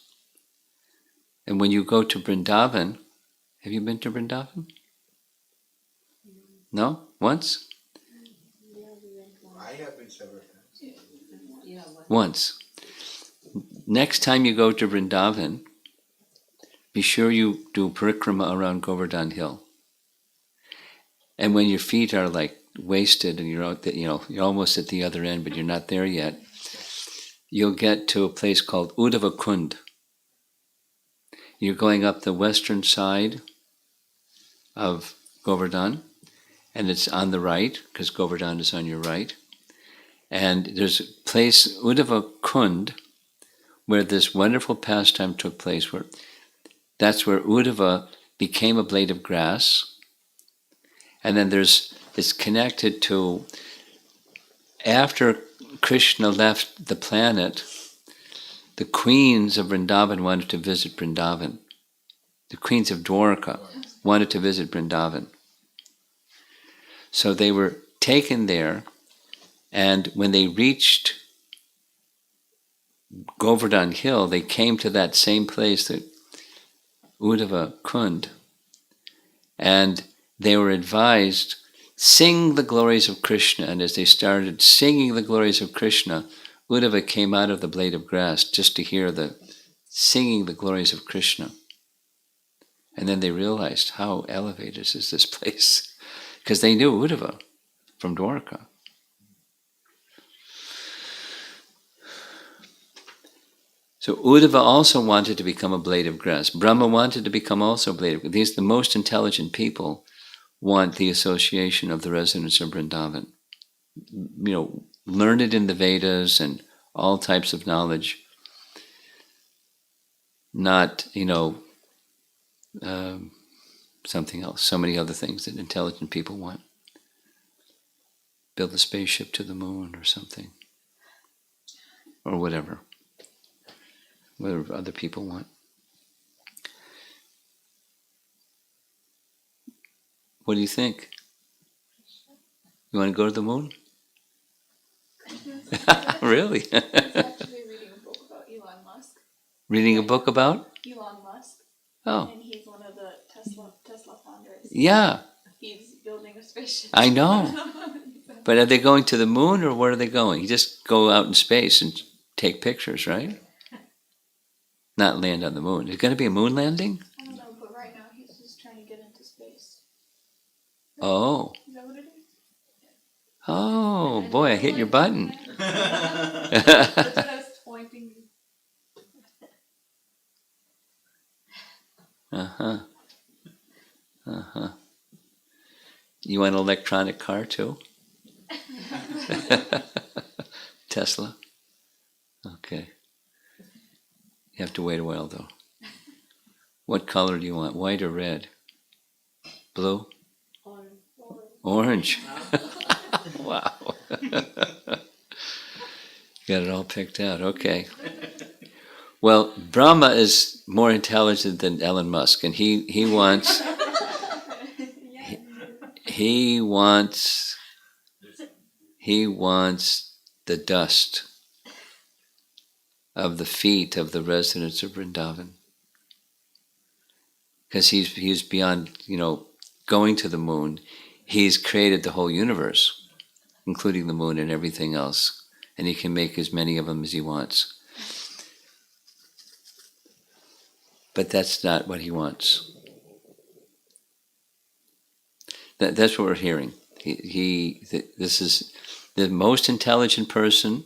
S1: And when you go to Vrindavan, have you been to Vrindavan? No? Once?
S2: I have been several times.
S1: Once. Next time you go to Vrindavan, be sure you do parikrama around Govardhan Hill. And when your feet are like wasted and you're out, you're almost at the other end, but you're not there yet, you'll get to a place called Uddhava Kund. You're going up the western side of Govardhan, and it's on the right, because Govardhan is on your right. And there's a place, Uddhava Kund, where this wonderful pastime took place. That's where Uddhava became a blade of grass. And then it's connected to, after Krishna left the planet, the queens of Vrindavan wanted to visit Vrindavan. The queens of Dwarka wanted to visit Vrindavan. So they were taken there, and when they reached Govardhan Hill, they came to that same place, that Uddhava Kund, and they were advised, sing the glories of Krishna. And as they started singing the glories of Krishna, Uddhava came out of the blade of grass just to hear the singing the glories of Krishna. And then they realized, how elevated is this place? Because they knew Uddhava from Dwarka. So Uddhava also wanted to become a blade of grass. Brahma wanted to become also a blade of grass. These, the most intelligent people, want the association of the residents of Vrindavan. Learned in the Vedas and all types of knowledge. Not, something else. So many other things that intelligent people want. Build a spaceship to the moon or something. Or whatever other people want. What do you think? You want to go to the moon? Really?
S2: I was actually reading a book about Elon Musk.
S1: Reading a book about?
S2: Elon Musk.
S1: Oh.
S2: And he's one of the Tesla founders.
S1: Yeah.
S2: He's building a spaceship.
S1: I know. But are they going to the moon, or where are they going? You just go out in space and take pictures, right? Not land on the moon. Is it going to be a moon landing?
S2: I don't know, but right now he's just trying to get into space.
S1: Oh.
S2: Is that what it is?
S1: Oh, boy, I hit your button.
S2: That's what I was pointing.
S1: Uh-huh. Uh-huh. You want an electronic car too? Tesla? Okay. You have to wait a while though. What color do you want? White or red? Blue? Orange. Wow. Got it all picked out. Okay. Well, Brahma is more intelligent than Elon Musk, and he wants he wants the dust of the feet of the residents of Vrindavan, because he's beyond going to the moon. He's created the whole universe, including the moon and everything else, and he can make as many of them as he wants. But that's not what he wants. That's what we're hearing. This is the most intelligent person.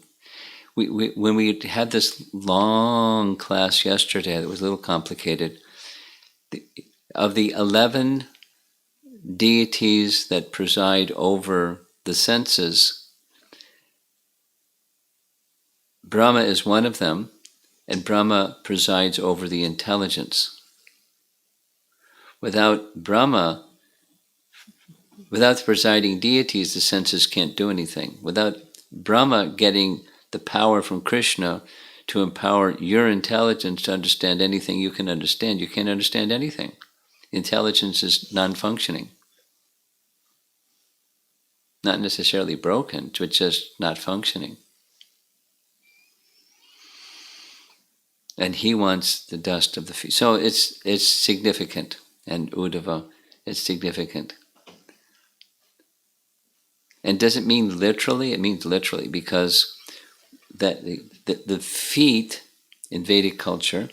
S1: When we had this long class yesterday, that was a little complicated. Of the 11 deities that preside over the senses, Brahma is one of them, and Brahma presides over the intelligence. Without Brahma, without the presiding deities, the senses can't do anything. Without Brahma getting the power from Krishna to empower your intelligence to understand anything you can understand, you can't understand anything. Intelligence is non-functioning. Not necessarily broken, but just not functioning. And he wants the dust of the feet. So it's significant. And Uddhava, it's significant. And does it mean literally? It means literally, because that the feet in Vedic culture,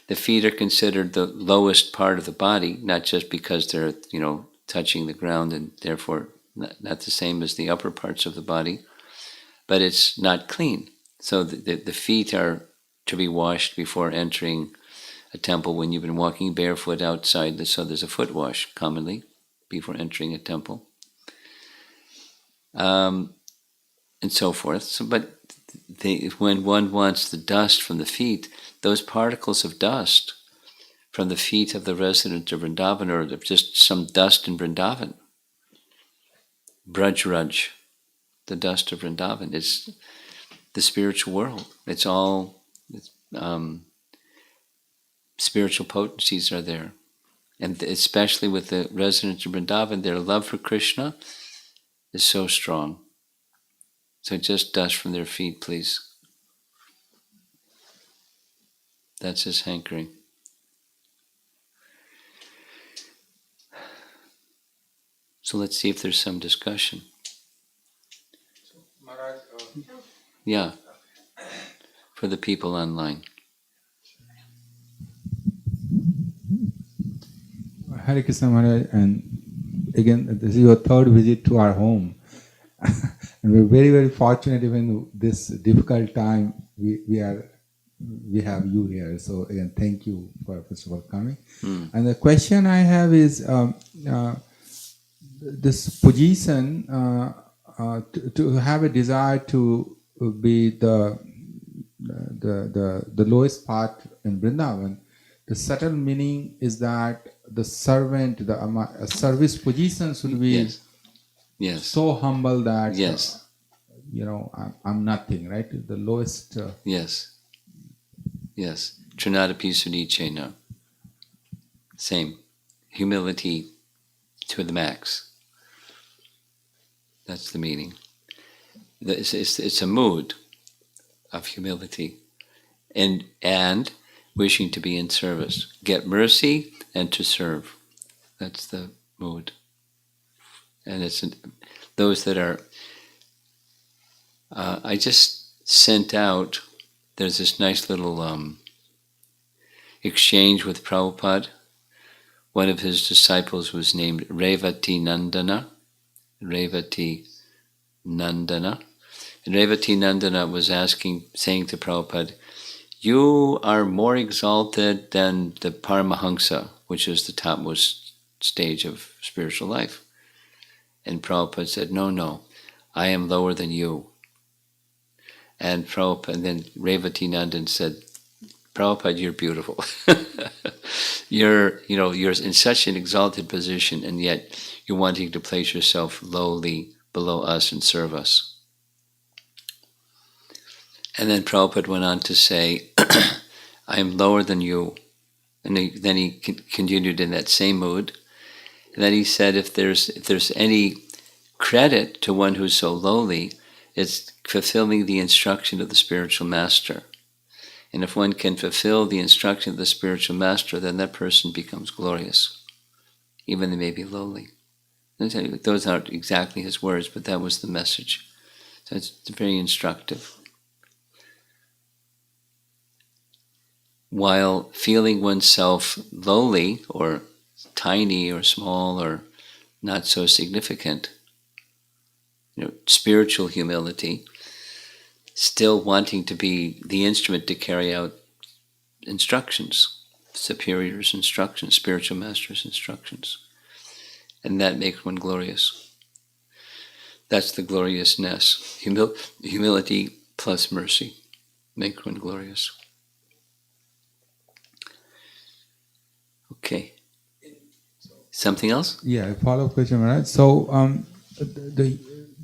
S1: the feet are considered the lowest part of the body, not just because they're touching the ground and therefore not the same as the upper parts of the body, but it's not clean. So the feet are to be washed before entering a temple when you've been walking barefoot outside. So there's a foot wash commonly before entering a temple. And so forth. But when one wants the dust from the feet, those particles of dust from the feet of the resident of Vrindavan, or just some dust in Vrindavan, Braj, the dust of Vrindavan, it's the spiritual world. It's all spiritual potencies are there. And especially with the residents of Vrindavan, their love for Krishna is so strong. So just dust from their feet, please. That's his hankering. So let's see if there's some discussion.
S3: Maharaj,
S1: Yeah, for the people online.
S3: Hare Krishna Maharaj, and again, this is your third visit to our home. And we're very, very fortunate even this difficult time we have you here. So again, thank you for first of all coming. And the question I have is this position to have a desire to be the lowest part in Vrindavan. The subtle meaning is that the servant, a service position should be
S1: Yes.
S3: so humble that
S1: Yes.
S3: I'm nothing, right? The lowest.
S1: Yes. Trinadapi Sudicena. Same. Humility to the max. That's the meaning. It's a mood of humility and wishing to be in service. Get mercy and to serve. That's the mood. And it's those that are... I just sent out, there's this nice little exchange with Prabhupada. One of his disciples was named Revati Nandana. And Revati Nandana was saying to Prabhupada, you are more exalted than the Paramahamsa, which is the topmost stage of spiritual life. And Prabhupada said, no, I am lower than you. And then Revati Nandan said, Prabhupada, you're beautiful. You're in such an exalted position, and yet you're wanting to place yourself lowly below us and serve us. And then Prabhupada went on to say, I am lower than you. And then he continued in that same mood. And then he said, if there's any credit to one who's so lowly, it's fulfilling the instruction of the spiritual master. And if one can fulfill the instruction of the spiritual master, then that person becomes glorious, even they may be lowly. Those aren't exactly his words, but that was the message. So it's very instructive. While feeling oneself lowly or tiny or small or not so significant, spiritual humility, still wanting to be the instrument to carry out instructions, superiors' instructions, spiritual masters' instructions. And that makes one glorious. That's the gloriousness. Humility plus mercy make one glorious. Okay. Something else?
S3: Yeah, a follow-up question, Maharaj. So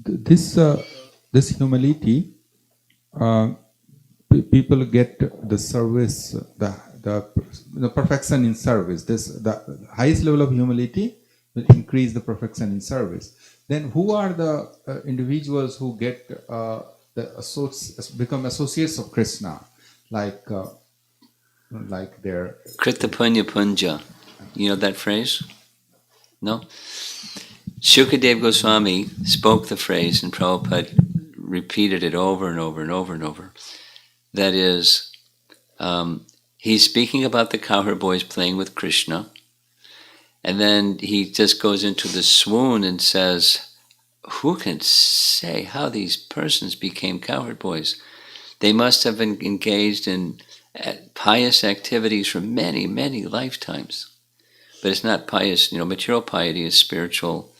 S3: this humility, people get the service, the perfection in service. The highest level of humility will increase the perfection in service. Then who are the individuals who get become associates of Krishna, like their
S1: Krita Punya Punja. You know that phrase? No? Shukadev Goswami spoke the phrase, and Prabhupada repeated it over and over and over and over. That is, he's speaking about the cowherd boys playing with Krishna, and then he just goes into the swoon and says, who can say how these persons became cowherd boys? They must have been engaged in pious activities for many, many lifetimes. But it's not pious, material piety is spiritual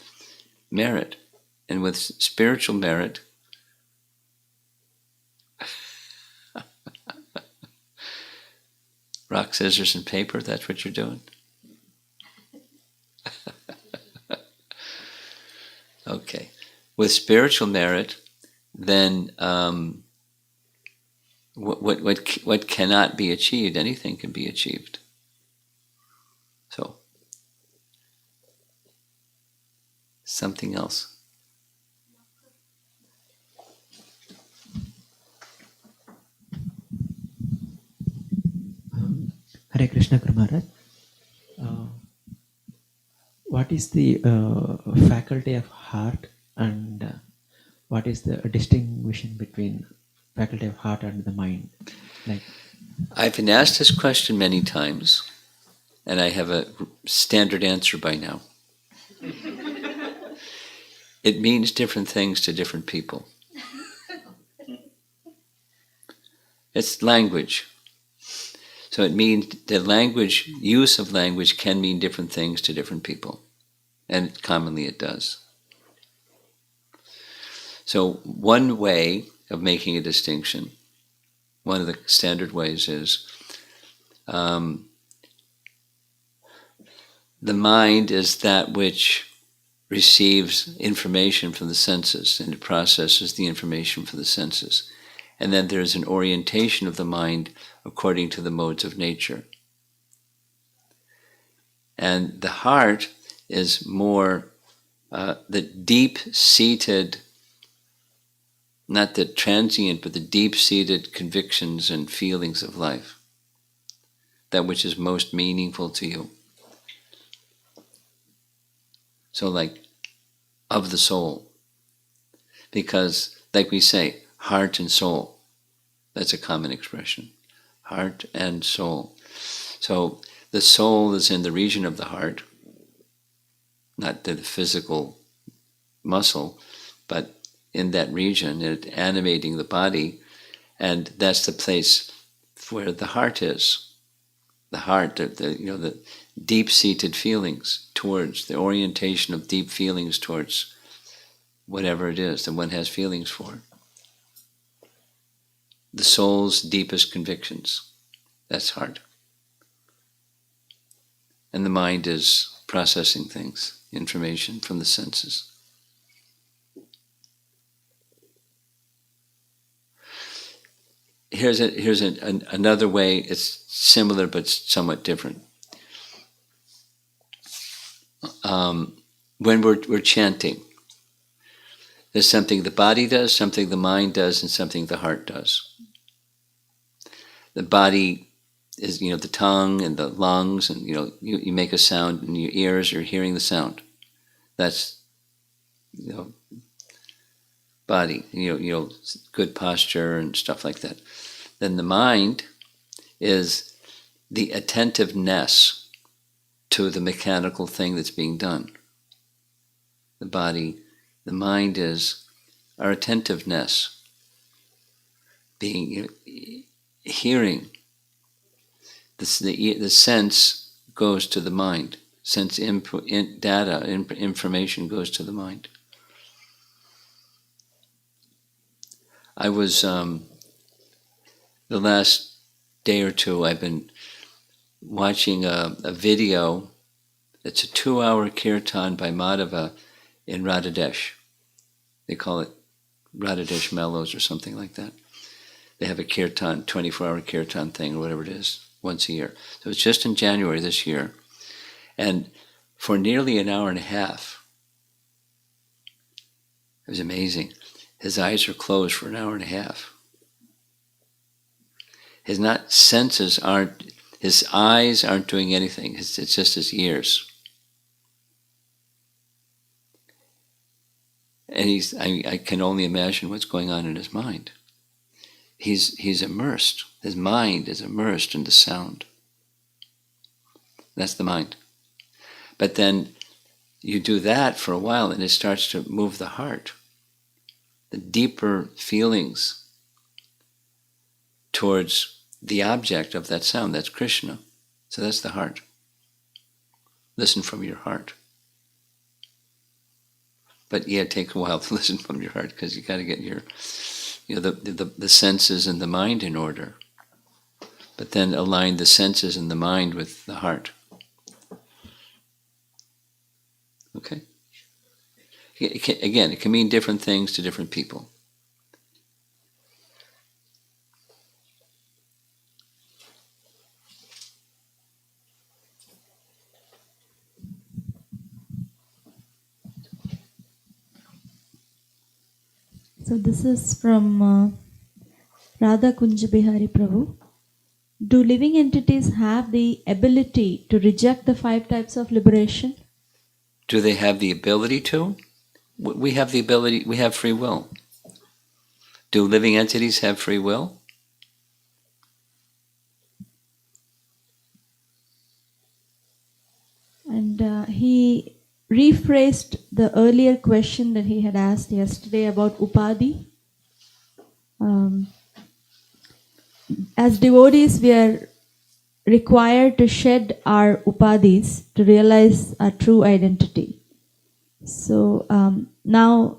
S1: merit. And with spiritual merit, rock, scissors, and paper, that's what you're doing? Okay. With spiritual merit, then what cannot be achieved, anything can be achieved. So, something else.
S4: Maharaj, what is the faculty of heart, and what is the distinction between faculty of heart and the mind? Like,
S1: I've been asked this question many times, and I have a standard answer by now. It means different things to different people. It's language. So it means the language, use of language can mean different things to different people. And commonly it does. So one way of making a distinction, one of the standard ways is, the mind is that which receives information from the senses, and it processes the information from the senses. And then there's an orientation of the mind according to the modes of nature. And the heart is more the deep-seated, not the transient, but the deep-seated convictions and feelings of life, that which is most meaningful to you. So like, of the soul. Because, like we say, heart and soul. That's a common expression. Heart and soul. So the soul is in the region of the heart, not the physical muscle, but in that region, it animating the body, and that's the place where the heart is. The heart, the deep-seated feelings towards, the orientation of deep feelings towards whatever it is that one has feelings for. The soul's deepest convictions, that's heart. And the mind is processing things, information from the senses. Here's another way, it's similar but somewhat different. When we're chanting, there's something the body does, something the mind does, and something the heart does. The body is, the tongue and the lungs, and you make a sound in your ears, you're hearing the sound. That's body, good posture and stuff like that. Then the mind is the attentiveness to the mechanical thing that's being done. The body, the mind is our attentiveness, being hearing. The sense goes to the mind. Sense input, data, information goes to the mind. I was, the last day or two, I've been watching a video. It's a 2-hour kirtan by Madhava in Radhadesh. They call it Radhadesh Mellows or something like that. They have a kirtan, 24-hour kirtan thing or whatever it is, once a year. So it's just in January this year. And for nearly an hour and a half, it was amazing. His eyes are closed for an hour and a half. His eyes aren't doing anything. It's just his ears. And I can only imagine what's going on in his mind. He's immersed. His mind is immersed in the sound. That's the mind. But then you do that for a while and it starts to move the heart. The deeper feelings towards the object of that sound, that's Krishna. So that's the heart. Listen from your heart. But yeah, it takes a while to listen from your heart because you got to get your, the senses and the mind in order. But then align the senses and the mind with the heart. Okay? It can mean different things to different people.
S5: So this is from Radha Kunja Bihari Prabhu. do living entities have the ability to reject the 5 types of liberation?
S1: Do they have the ability to? We have the ability, we have free will. Do living entities have free will?
S5: And he rephrased the earlier question that he had asked yesterday about upadhi. As devotees, we are required to shed our upadhis to realize our true identity. So now,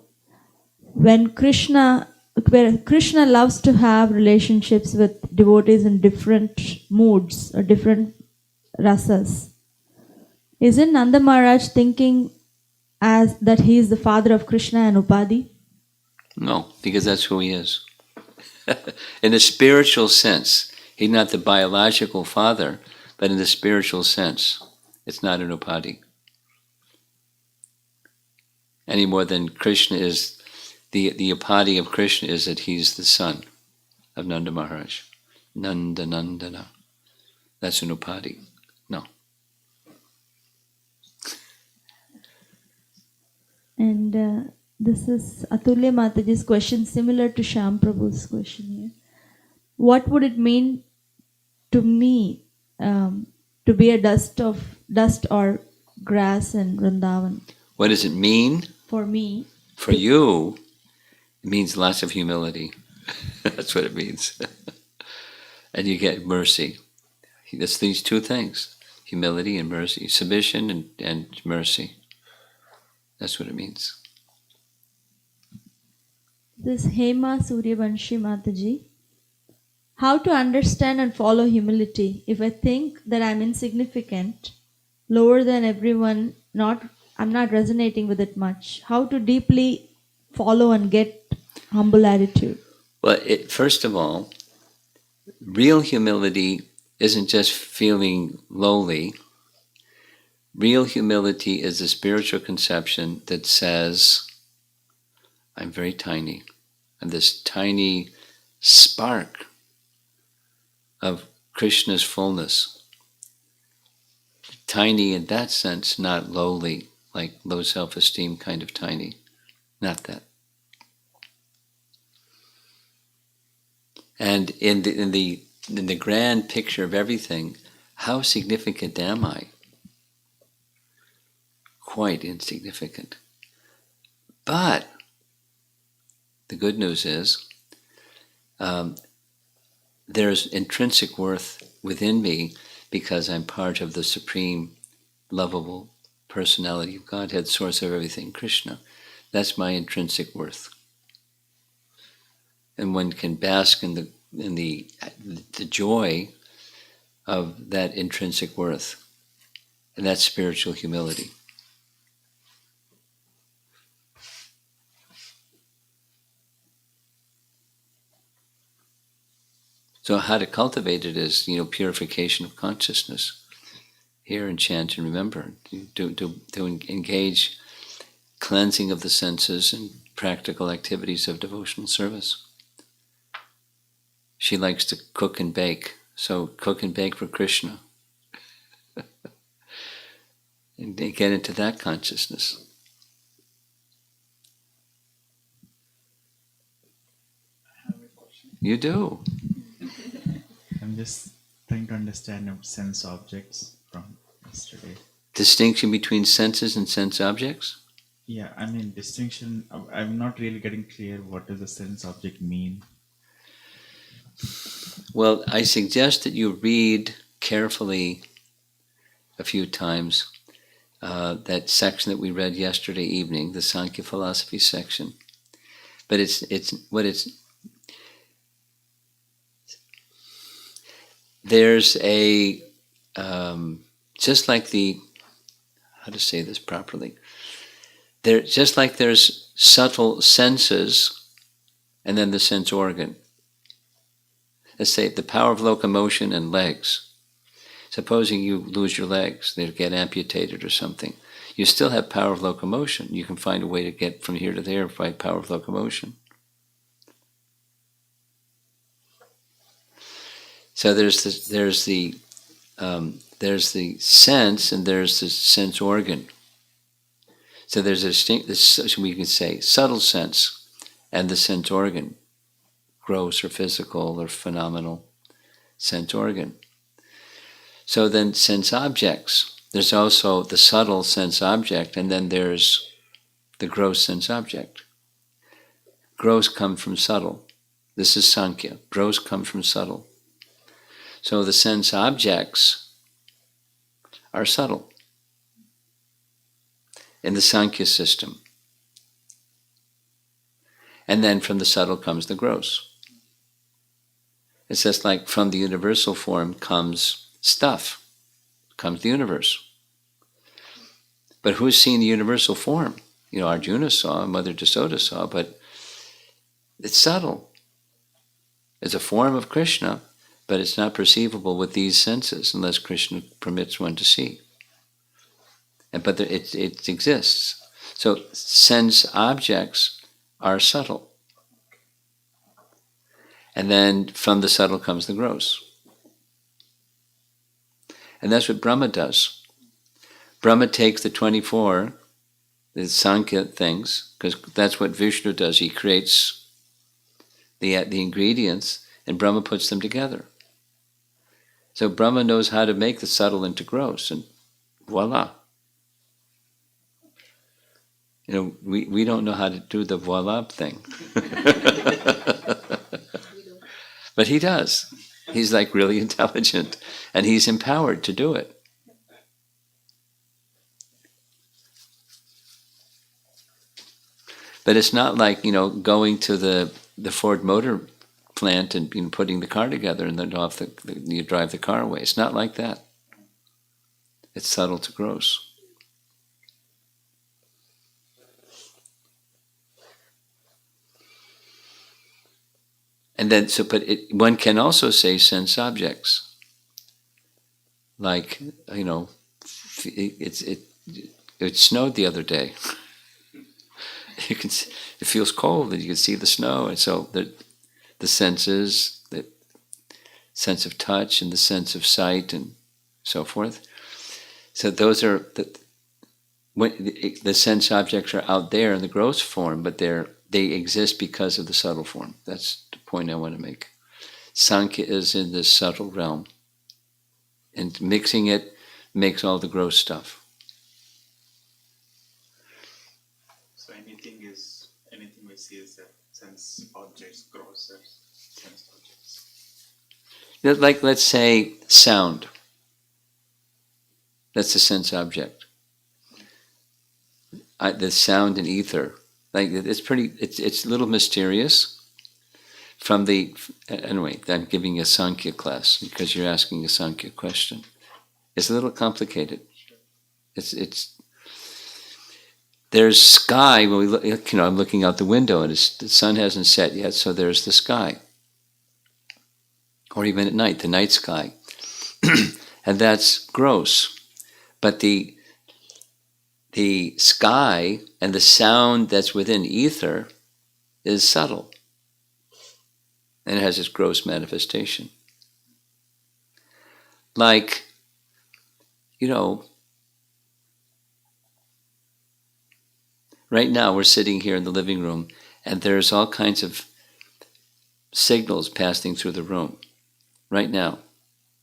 S5: when Krishna loves to have relationships with devotees in different moods or different rasas, isn't Nanda Maharaj thinking as that he is the father of Krishna and Upadhi?
S1: No, because that's who he is. In the spiritual sense, he's not the biological father, but in the spiritual sense, it's not an upadhi. Any more than Krishna is, the upadhi of Krishna is that he's the son of Nanda Maharaj. Nanda Nandana. That's an upadhi. No.
S5: And this is Atulya Mataji's question, similar to Shyam Prabhu's question here. What would it mean to me to be a dust or grass in Vrindavan?
S1: What does it mean?
S5: For me.
S1: For you, it means lots of humility. That's what it means. And you get mercy. That's these 2 things, humility and mercy, submission and mercy. That's what it means.
S5: This Hema Suryavanshi Mataji. How to understand and follow humility? If I think that I'm insignificant, lower than everyone, I'm not resonating with it much. How to deeply follow and get humble attitude?
S1: Well, first of all, real humility isn't just feeling lowly. Real humility is a spiritual conception that says, I'm very tiny. I'm this tiny spark of Krishna's fullness. Tiny in that sense, not lowly, like low self-esteem kind of tiny. Not that. And in the grand picture of everything, how significant am I? Quite insignificant. But the good news is there's intrinsic worth within me because I'm part of the supreme, lovable personality of Godhead, source of everything, Krishna. That's my intrinsic worth. And one can bask in the joy of that intrinsic worth. And that's spiritual humility. So how to cultivate it is, purification of consciousness. Hear and chant and remember. To engage cleansing of the senses and practical activities of devotional service. She likes to cook and bake, so cook and bake for Krishna. And get into that consciousness.
S6: I have a question.
S1: You do.
S6: I'm just trying to understand sense objects from yesterday.
S1: Distinction between senses and sense objects?
S6: Yeah, I mean distinction. I'm not really getting clear. What does a sense object mean?
S1: Well, I suggest that you read carefully a few times that section that we read yesterday evening, the Sankhya philosophy section. But there's a just like how to say this properly. Just like there's subtle senses and then the sense organ. Let's say the power of locomotion and legs. Supposing you lose your legs, they get amputated or something. You still have power of locomotion. You can find a way to get from here to there by power of locomotion. So there's the sense and there's the sense organ. So there's a distinct, we can say, subtle sense and the sense organ, gross or physical or phenomenal sense organ. So then sense objects, there's also the subtle sense object, and then there's the gross sense object. Gross come from subtle. This is Sankhya. Gross come from subtle. So the sense objects are subtle in the Sankhya system. And then from the subtle comes the gross. It's just like from the universal form comes stuff, comes the universe. But who's seen the universal form? Arjuna saw, Mother Jasoda saw, but it's subtle. It's a form of Krishna, but it's not perceivable with these senses unless Krishna permits one to see. But it exists. So sense objects are subtle. And then from the subtle comes the gross. And that's what Brahma does. Brahma takes the 24, the Sankhya things, because that's what Vishnu does. He creates the ingredients, and Brahma puts them together. So Brahma knows how to make the subtle into gross, and voila. We don't know how to do the voila thing. But he does. He's like really intelligent, and he's empowered to do it. But it's not like, going to the Ford Motor plant and putting the car together and then you drive the car away. It's not like that. It's subtle to gross. And then, one can also say sense objects. Like, it snowed the other day. It feels cold, and you can see the snow, and so the senses, the sense of touch and the sense of sight and so forth. So those are the sense objects are out there in the gross form, but they exist because of the subtle form. That's the point I want to make. Sankhya is in this subtle realm, and mixing it makes all the gross stuff.
S6: So anything we see is that sense objects, gross sense objects.
S1: Like, let's say sound. That's a sense object. The sound in ether, like it's a little mysterious. Anyway, I'm giving a Sankhya class because you're asking a Sankhya question. It's a little complicated. There's sky when we look. I'm looking out the window and the sun hasn't set yet, so there's the sky. Or even at night, the night sky, and that's gross. But the sky and the sound that's within ether is subtle. And it has its gross manifestation. Like, right now we're sitting here in the living room and there's all kinds of signals passing through the room. Right now.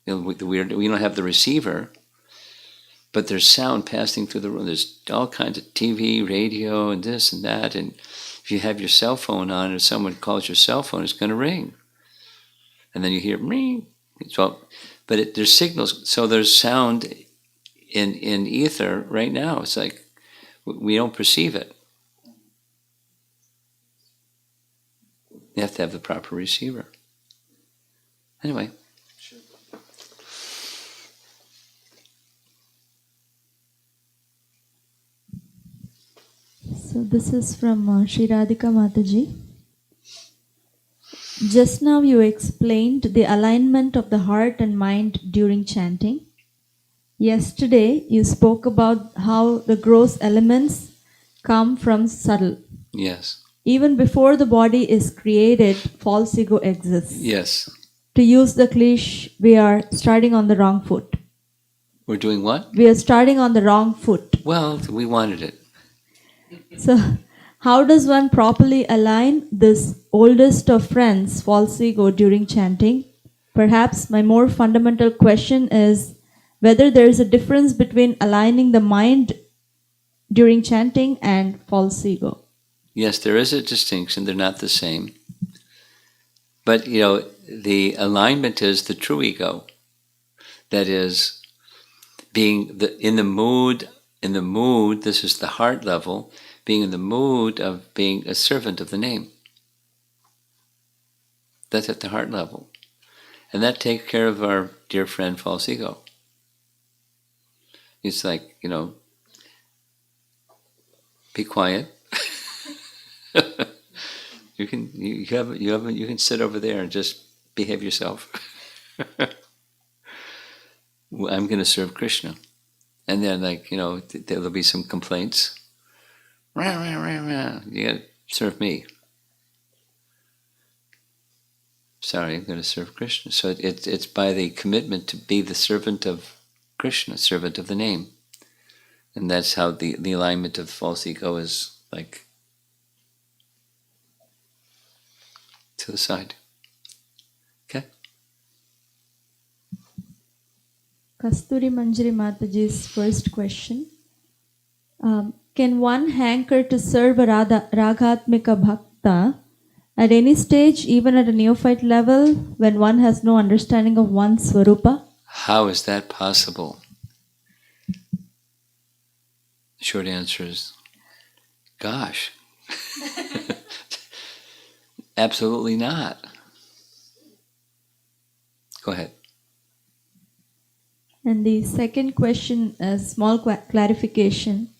S1: We don't have the receiver, but there's sound passing through the room. There's all kinds of TV, radio, and this and that. And if you have your cell phone on and someone calls your cell phone, it's going to ring. And then you hear ring. But there's signals. So there's sound in ether right now. It's like we don't perceive it. You have to have the proper receiver. Anyway.
S5: So this is from Sri Radhika Mataji. Just now you explained the alignment of the heart and mind during chanting. Yesterday you spoke about how the gross elements come from subtle.
S1: Yes.
S5: Even before the body is created, false ego exists.
S1: Yes.
S5: to use the cliche, we are starting on the wrong foot.
S1: We're doing what?
S5: We are starting on the wrong foot.
S1: Well, we wanted it.
S5: So, how does one properly align this oldest of friends, false ego, during chanting? Perhaps my more fundamental question is whether there is a difference between aligning the mind during chanting and false ego.
S1: Yes, there is a distinction. They're not the same. But, the alignment is the true ego. That is, being in the mood, this is the heart level, being in the mood of being a servant of the name. That's at the heart level. And that takes care of our dear friend false ego. It's like, be quiet. You can sit over there and just behave yourself. I'm going to serve Krishna. And then, there'll be some complaints. You got to serve me. Sorry, I'm going to serve Krishna. So it's by the commitment to be the servant of Krishna, servant of the name. And that's how the alignment of false ego is like to the side. Okay?
S5: Kasturi Manjari Mataji's first question. Can one hanker to serve a Ragatmika Bhakta at any stage, even at a neophyte level, when one has no understanding of one's Swarupa?
S1: How is that possible? The short answer is, gosh, absolutely not. Go ahead.
S5: And the second question, a small clarification.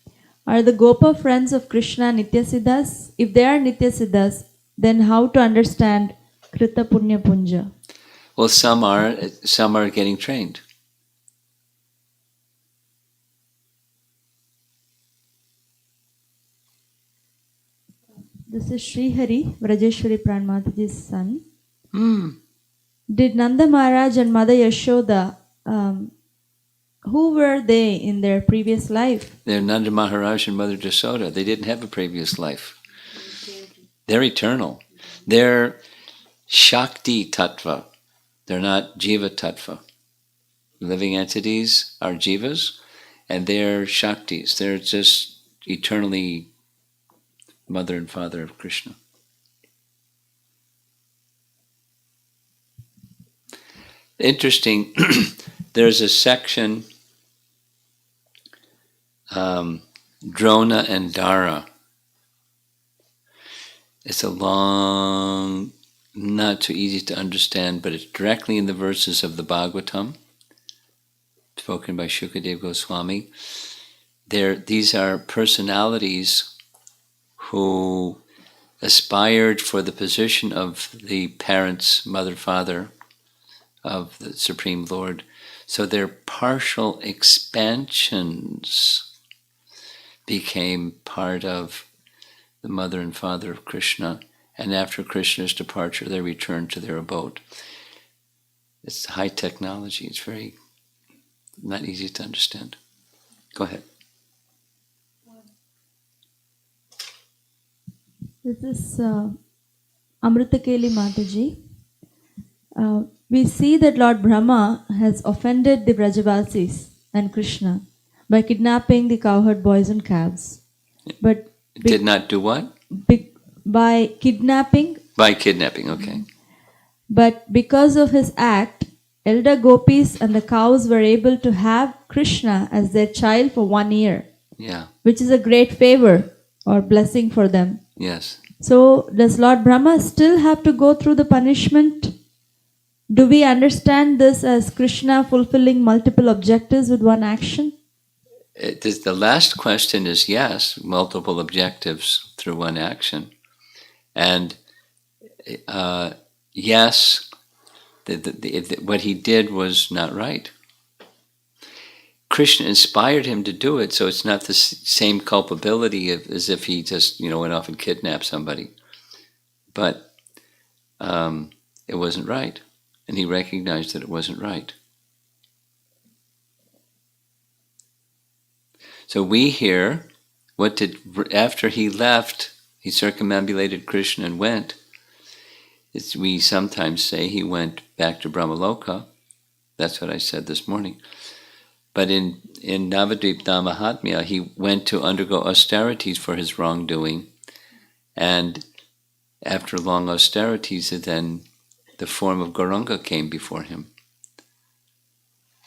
S5: Are the Gopa friends of Krishna Nityasiddhas? If they are Nityasiddhas, then how to understand Krita Punya Punja?
S1: Well, some are getting trained.
S5: This is Sri Hari, Vrajeshwari Pranmataji's son. Did Nanda Maharaj and Mother Yashoda, who were they in their previous life?
S1: They're Nanda Maharaj and Mother Jasoda. They didn't have a previous life. They're eternal. They're Shakti Tattva. They're not Jiva Tattva. Living entities are Jivas, and they're Shaktis. They're just eternally mother and father of Krishna. Interesting, there's a section, Drona and Dara. It's a long, not too easy to understand, but it's directly in the verses of the Bhagavatam, spoken by Shukadev Goswami. These are personalities who aspired for the position of the parents, mother, father of the Supreme Lord. So their partial expansions became part of the mother and father of Krishna. And after Krishna's departure, they returned to their abode. It's high technology. It's very not easy to understand. Go ahead.
S5: This is Amritakeli Mataji. We see that Lord Brahma has offended the Brajavasis and Krishna by kidnapping the cowherd boys and calves. But
S1: Did not do what?
S5: By kidnapping.
S1: By kidnapping, okay.
S5: But because of his act, elder gopis and the cows were able to have Krishna as their child for 1 year.
S1: Yeah.
S5: Which is a great favor or blessing for them.
S1: Yes.
S5: So, does Lord Brahma still have to go through the punishment? Do we understand this as Krishna fulfilling multiple objectives with one action?
S1: The last question is yes, multiple objectives through one action. And yes, what he did was not right. Krishna inspired him to do it, so it's not the same culpability as if he just went off and kidnapped somebody. But it wasn't right. and he recognized that it wasn't right. So we hear, after he left, he circumambulated Krishna and went. We sometimes say he went back to Brahmaloka. That's what I said this morning. But in Navadvip Mahatmya, he went to undergo austerities for his wrongdoing. And after long austerities, then the form of Gauranga came before him.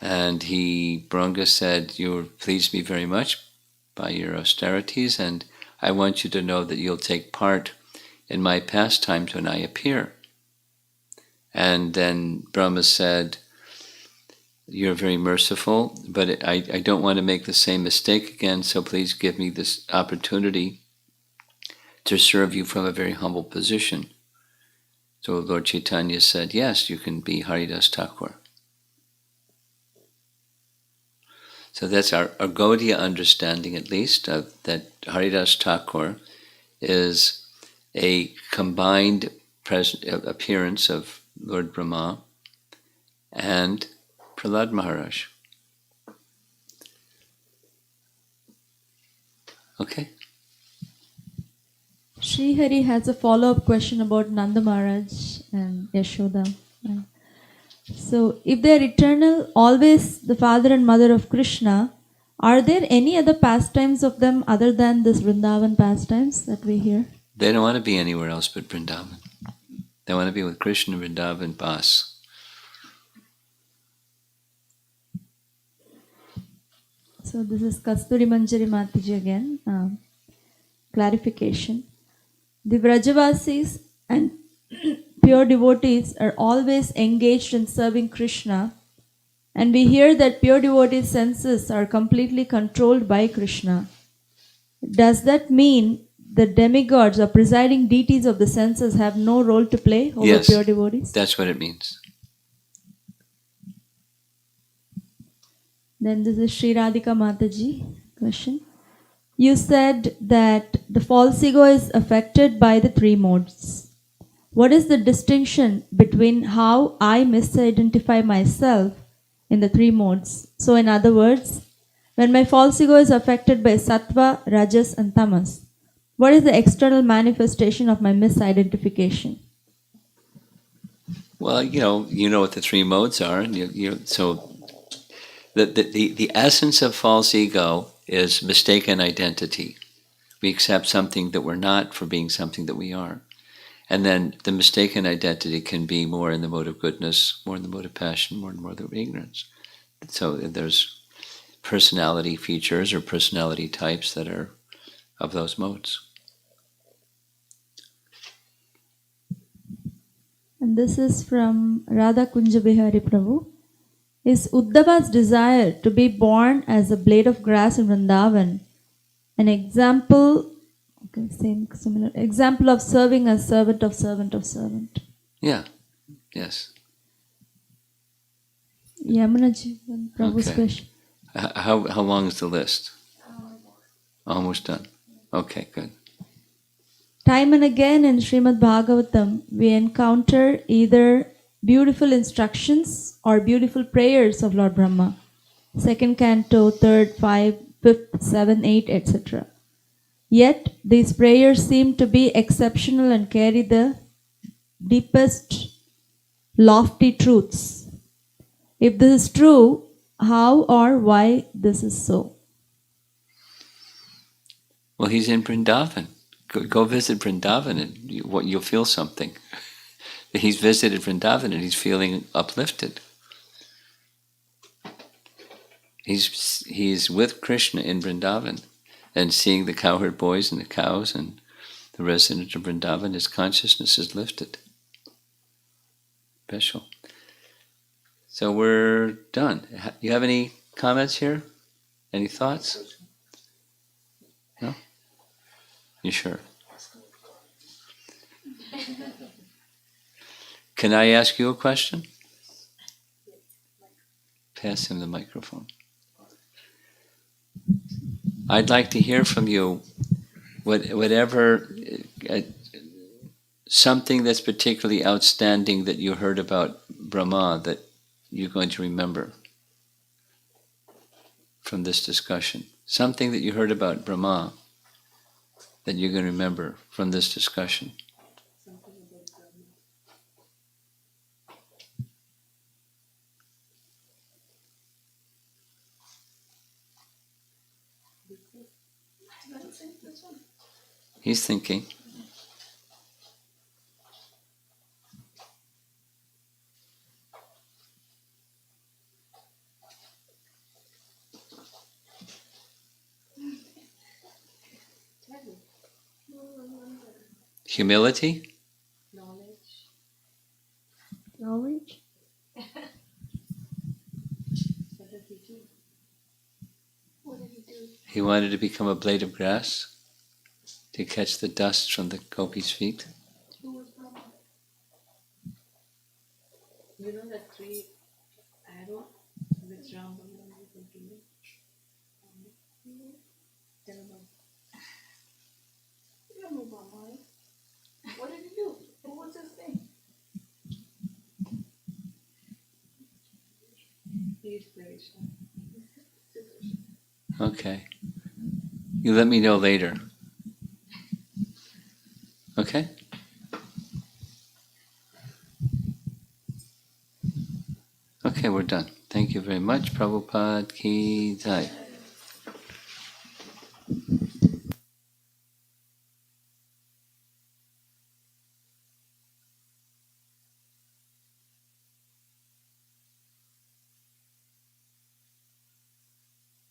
S1: And Gauranga said, "You pleased me very much by your austerities, and I want you to know that you'll take part in my pastimes when I appear." And then Brahma said, "You're very merciful, but I don't want to make the same mistake again, so please give me this opportunity to serve you from a very humble position." So Lord Chaitanya said, "Yes, you can be Haridas Thakur." So that's our Gaudiya understanding, at least, that Haridas Thakur is a combined appearance of Lord Brahma and Prahlad Maharaj. Okay?
S5: Sri Hari has a follow-up question about Nanda Maharaj and Yashoda. So, if they are eternal, always the father and mother of Krishna, are there any other pastimes of them other than this Vrindavan pastimes that we hear?
S1: They don't want to be anywhere else but Vrindavan. They want to be with Krishna, Vrindavan, Bas.
S5: So this is Kasturi Manjari Mataji again. Clarification. The Vrajavasis and pure devotees are always engaged in serving Krishna, and we hear that pure devotees' senses are completely controlled by Krishna. Does that mean the demigods or presiding deities of the senses have no role to play over
S1: Yes,
S5: pure devotees?
S1: That's what it means.
S5: Then this is Sri Radhika Mataji question. You said that the false ego is affected by the three modes. What is the distinction between how I misidentify myself in the three modes? So in other words, when my false ego is affected by sattva, rajas and tamas, what is the external manifestation of my misidentification?
S1: Well, you know what the three modes are, and so the essence of false ego is mistaken identity. We accept something that we're not for being something that we are. And then the mistaken identity can be more in the mode of goodness, more in the mode of passion, more in the mode of ignorance. So there's personality features or personality types that are of those modes.
S5: And this is from Radha Kunja Bihari Prabhu. Is Uddhava's desire to be born as a blade of grass in Vrindavan an example, similar example of serving as servant of servant of servant?
S1: Yeah, yes.
S5: Yamunaji, Prabhu's
S1: Okay.
S5: question.
S1: How long is the list? Almost done. Okay, good.
S5: Time and again in Srimad Bhagavatam, we encounter either beautiful instructions or beautiful prayers of Lord Brahma. 2nd canto, 3rd, 5th, 5th, 7th, 8th, etc. Yet these prayers seem to be exceptional and carry the deepest, lofty truths. If this is true, how or why this is so?
S1: Well, he's in Vrindavan. Go visit Vrindavan and you'll feel something. He's visited Vrindavan and he's feeling uplifted. He's with Krishna in Vrindavan and seeing the cowherd boys and the cows and the residents of Vrindavan, his consciousness is lifted. Special. So we're done. You have any comments here? Any thoughts? No? You sure? Can I ask you a question? Pass him the microphone. I'd like to hear from you whatever, something that's particularly outstanding that you heard about Brahma that you're going to remember from this discussion? Something that you heard about Brahma that you're going to remember from this discussion. He's thinking. Humility?
S5: Knowledge?
S1: He wanted to become a blade of grass to catch the dust from the gopis' feet.
S2: You know that 3 arrow which Ram Bhagavan was going to make? Tell about. You don't know Brahma, right? What did he do? What was his name? He's very shy. Super shy.
S1: Okay. You let me know later. Okay? Okay, we're done. Thank you very much. Prabhupada ki jai.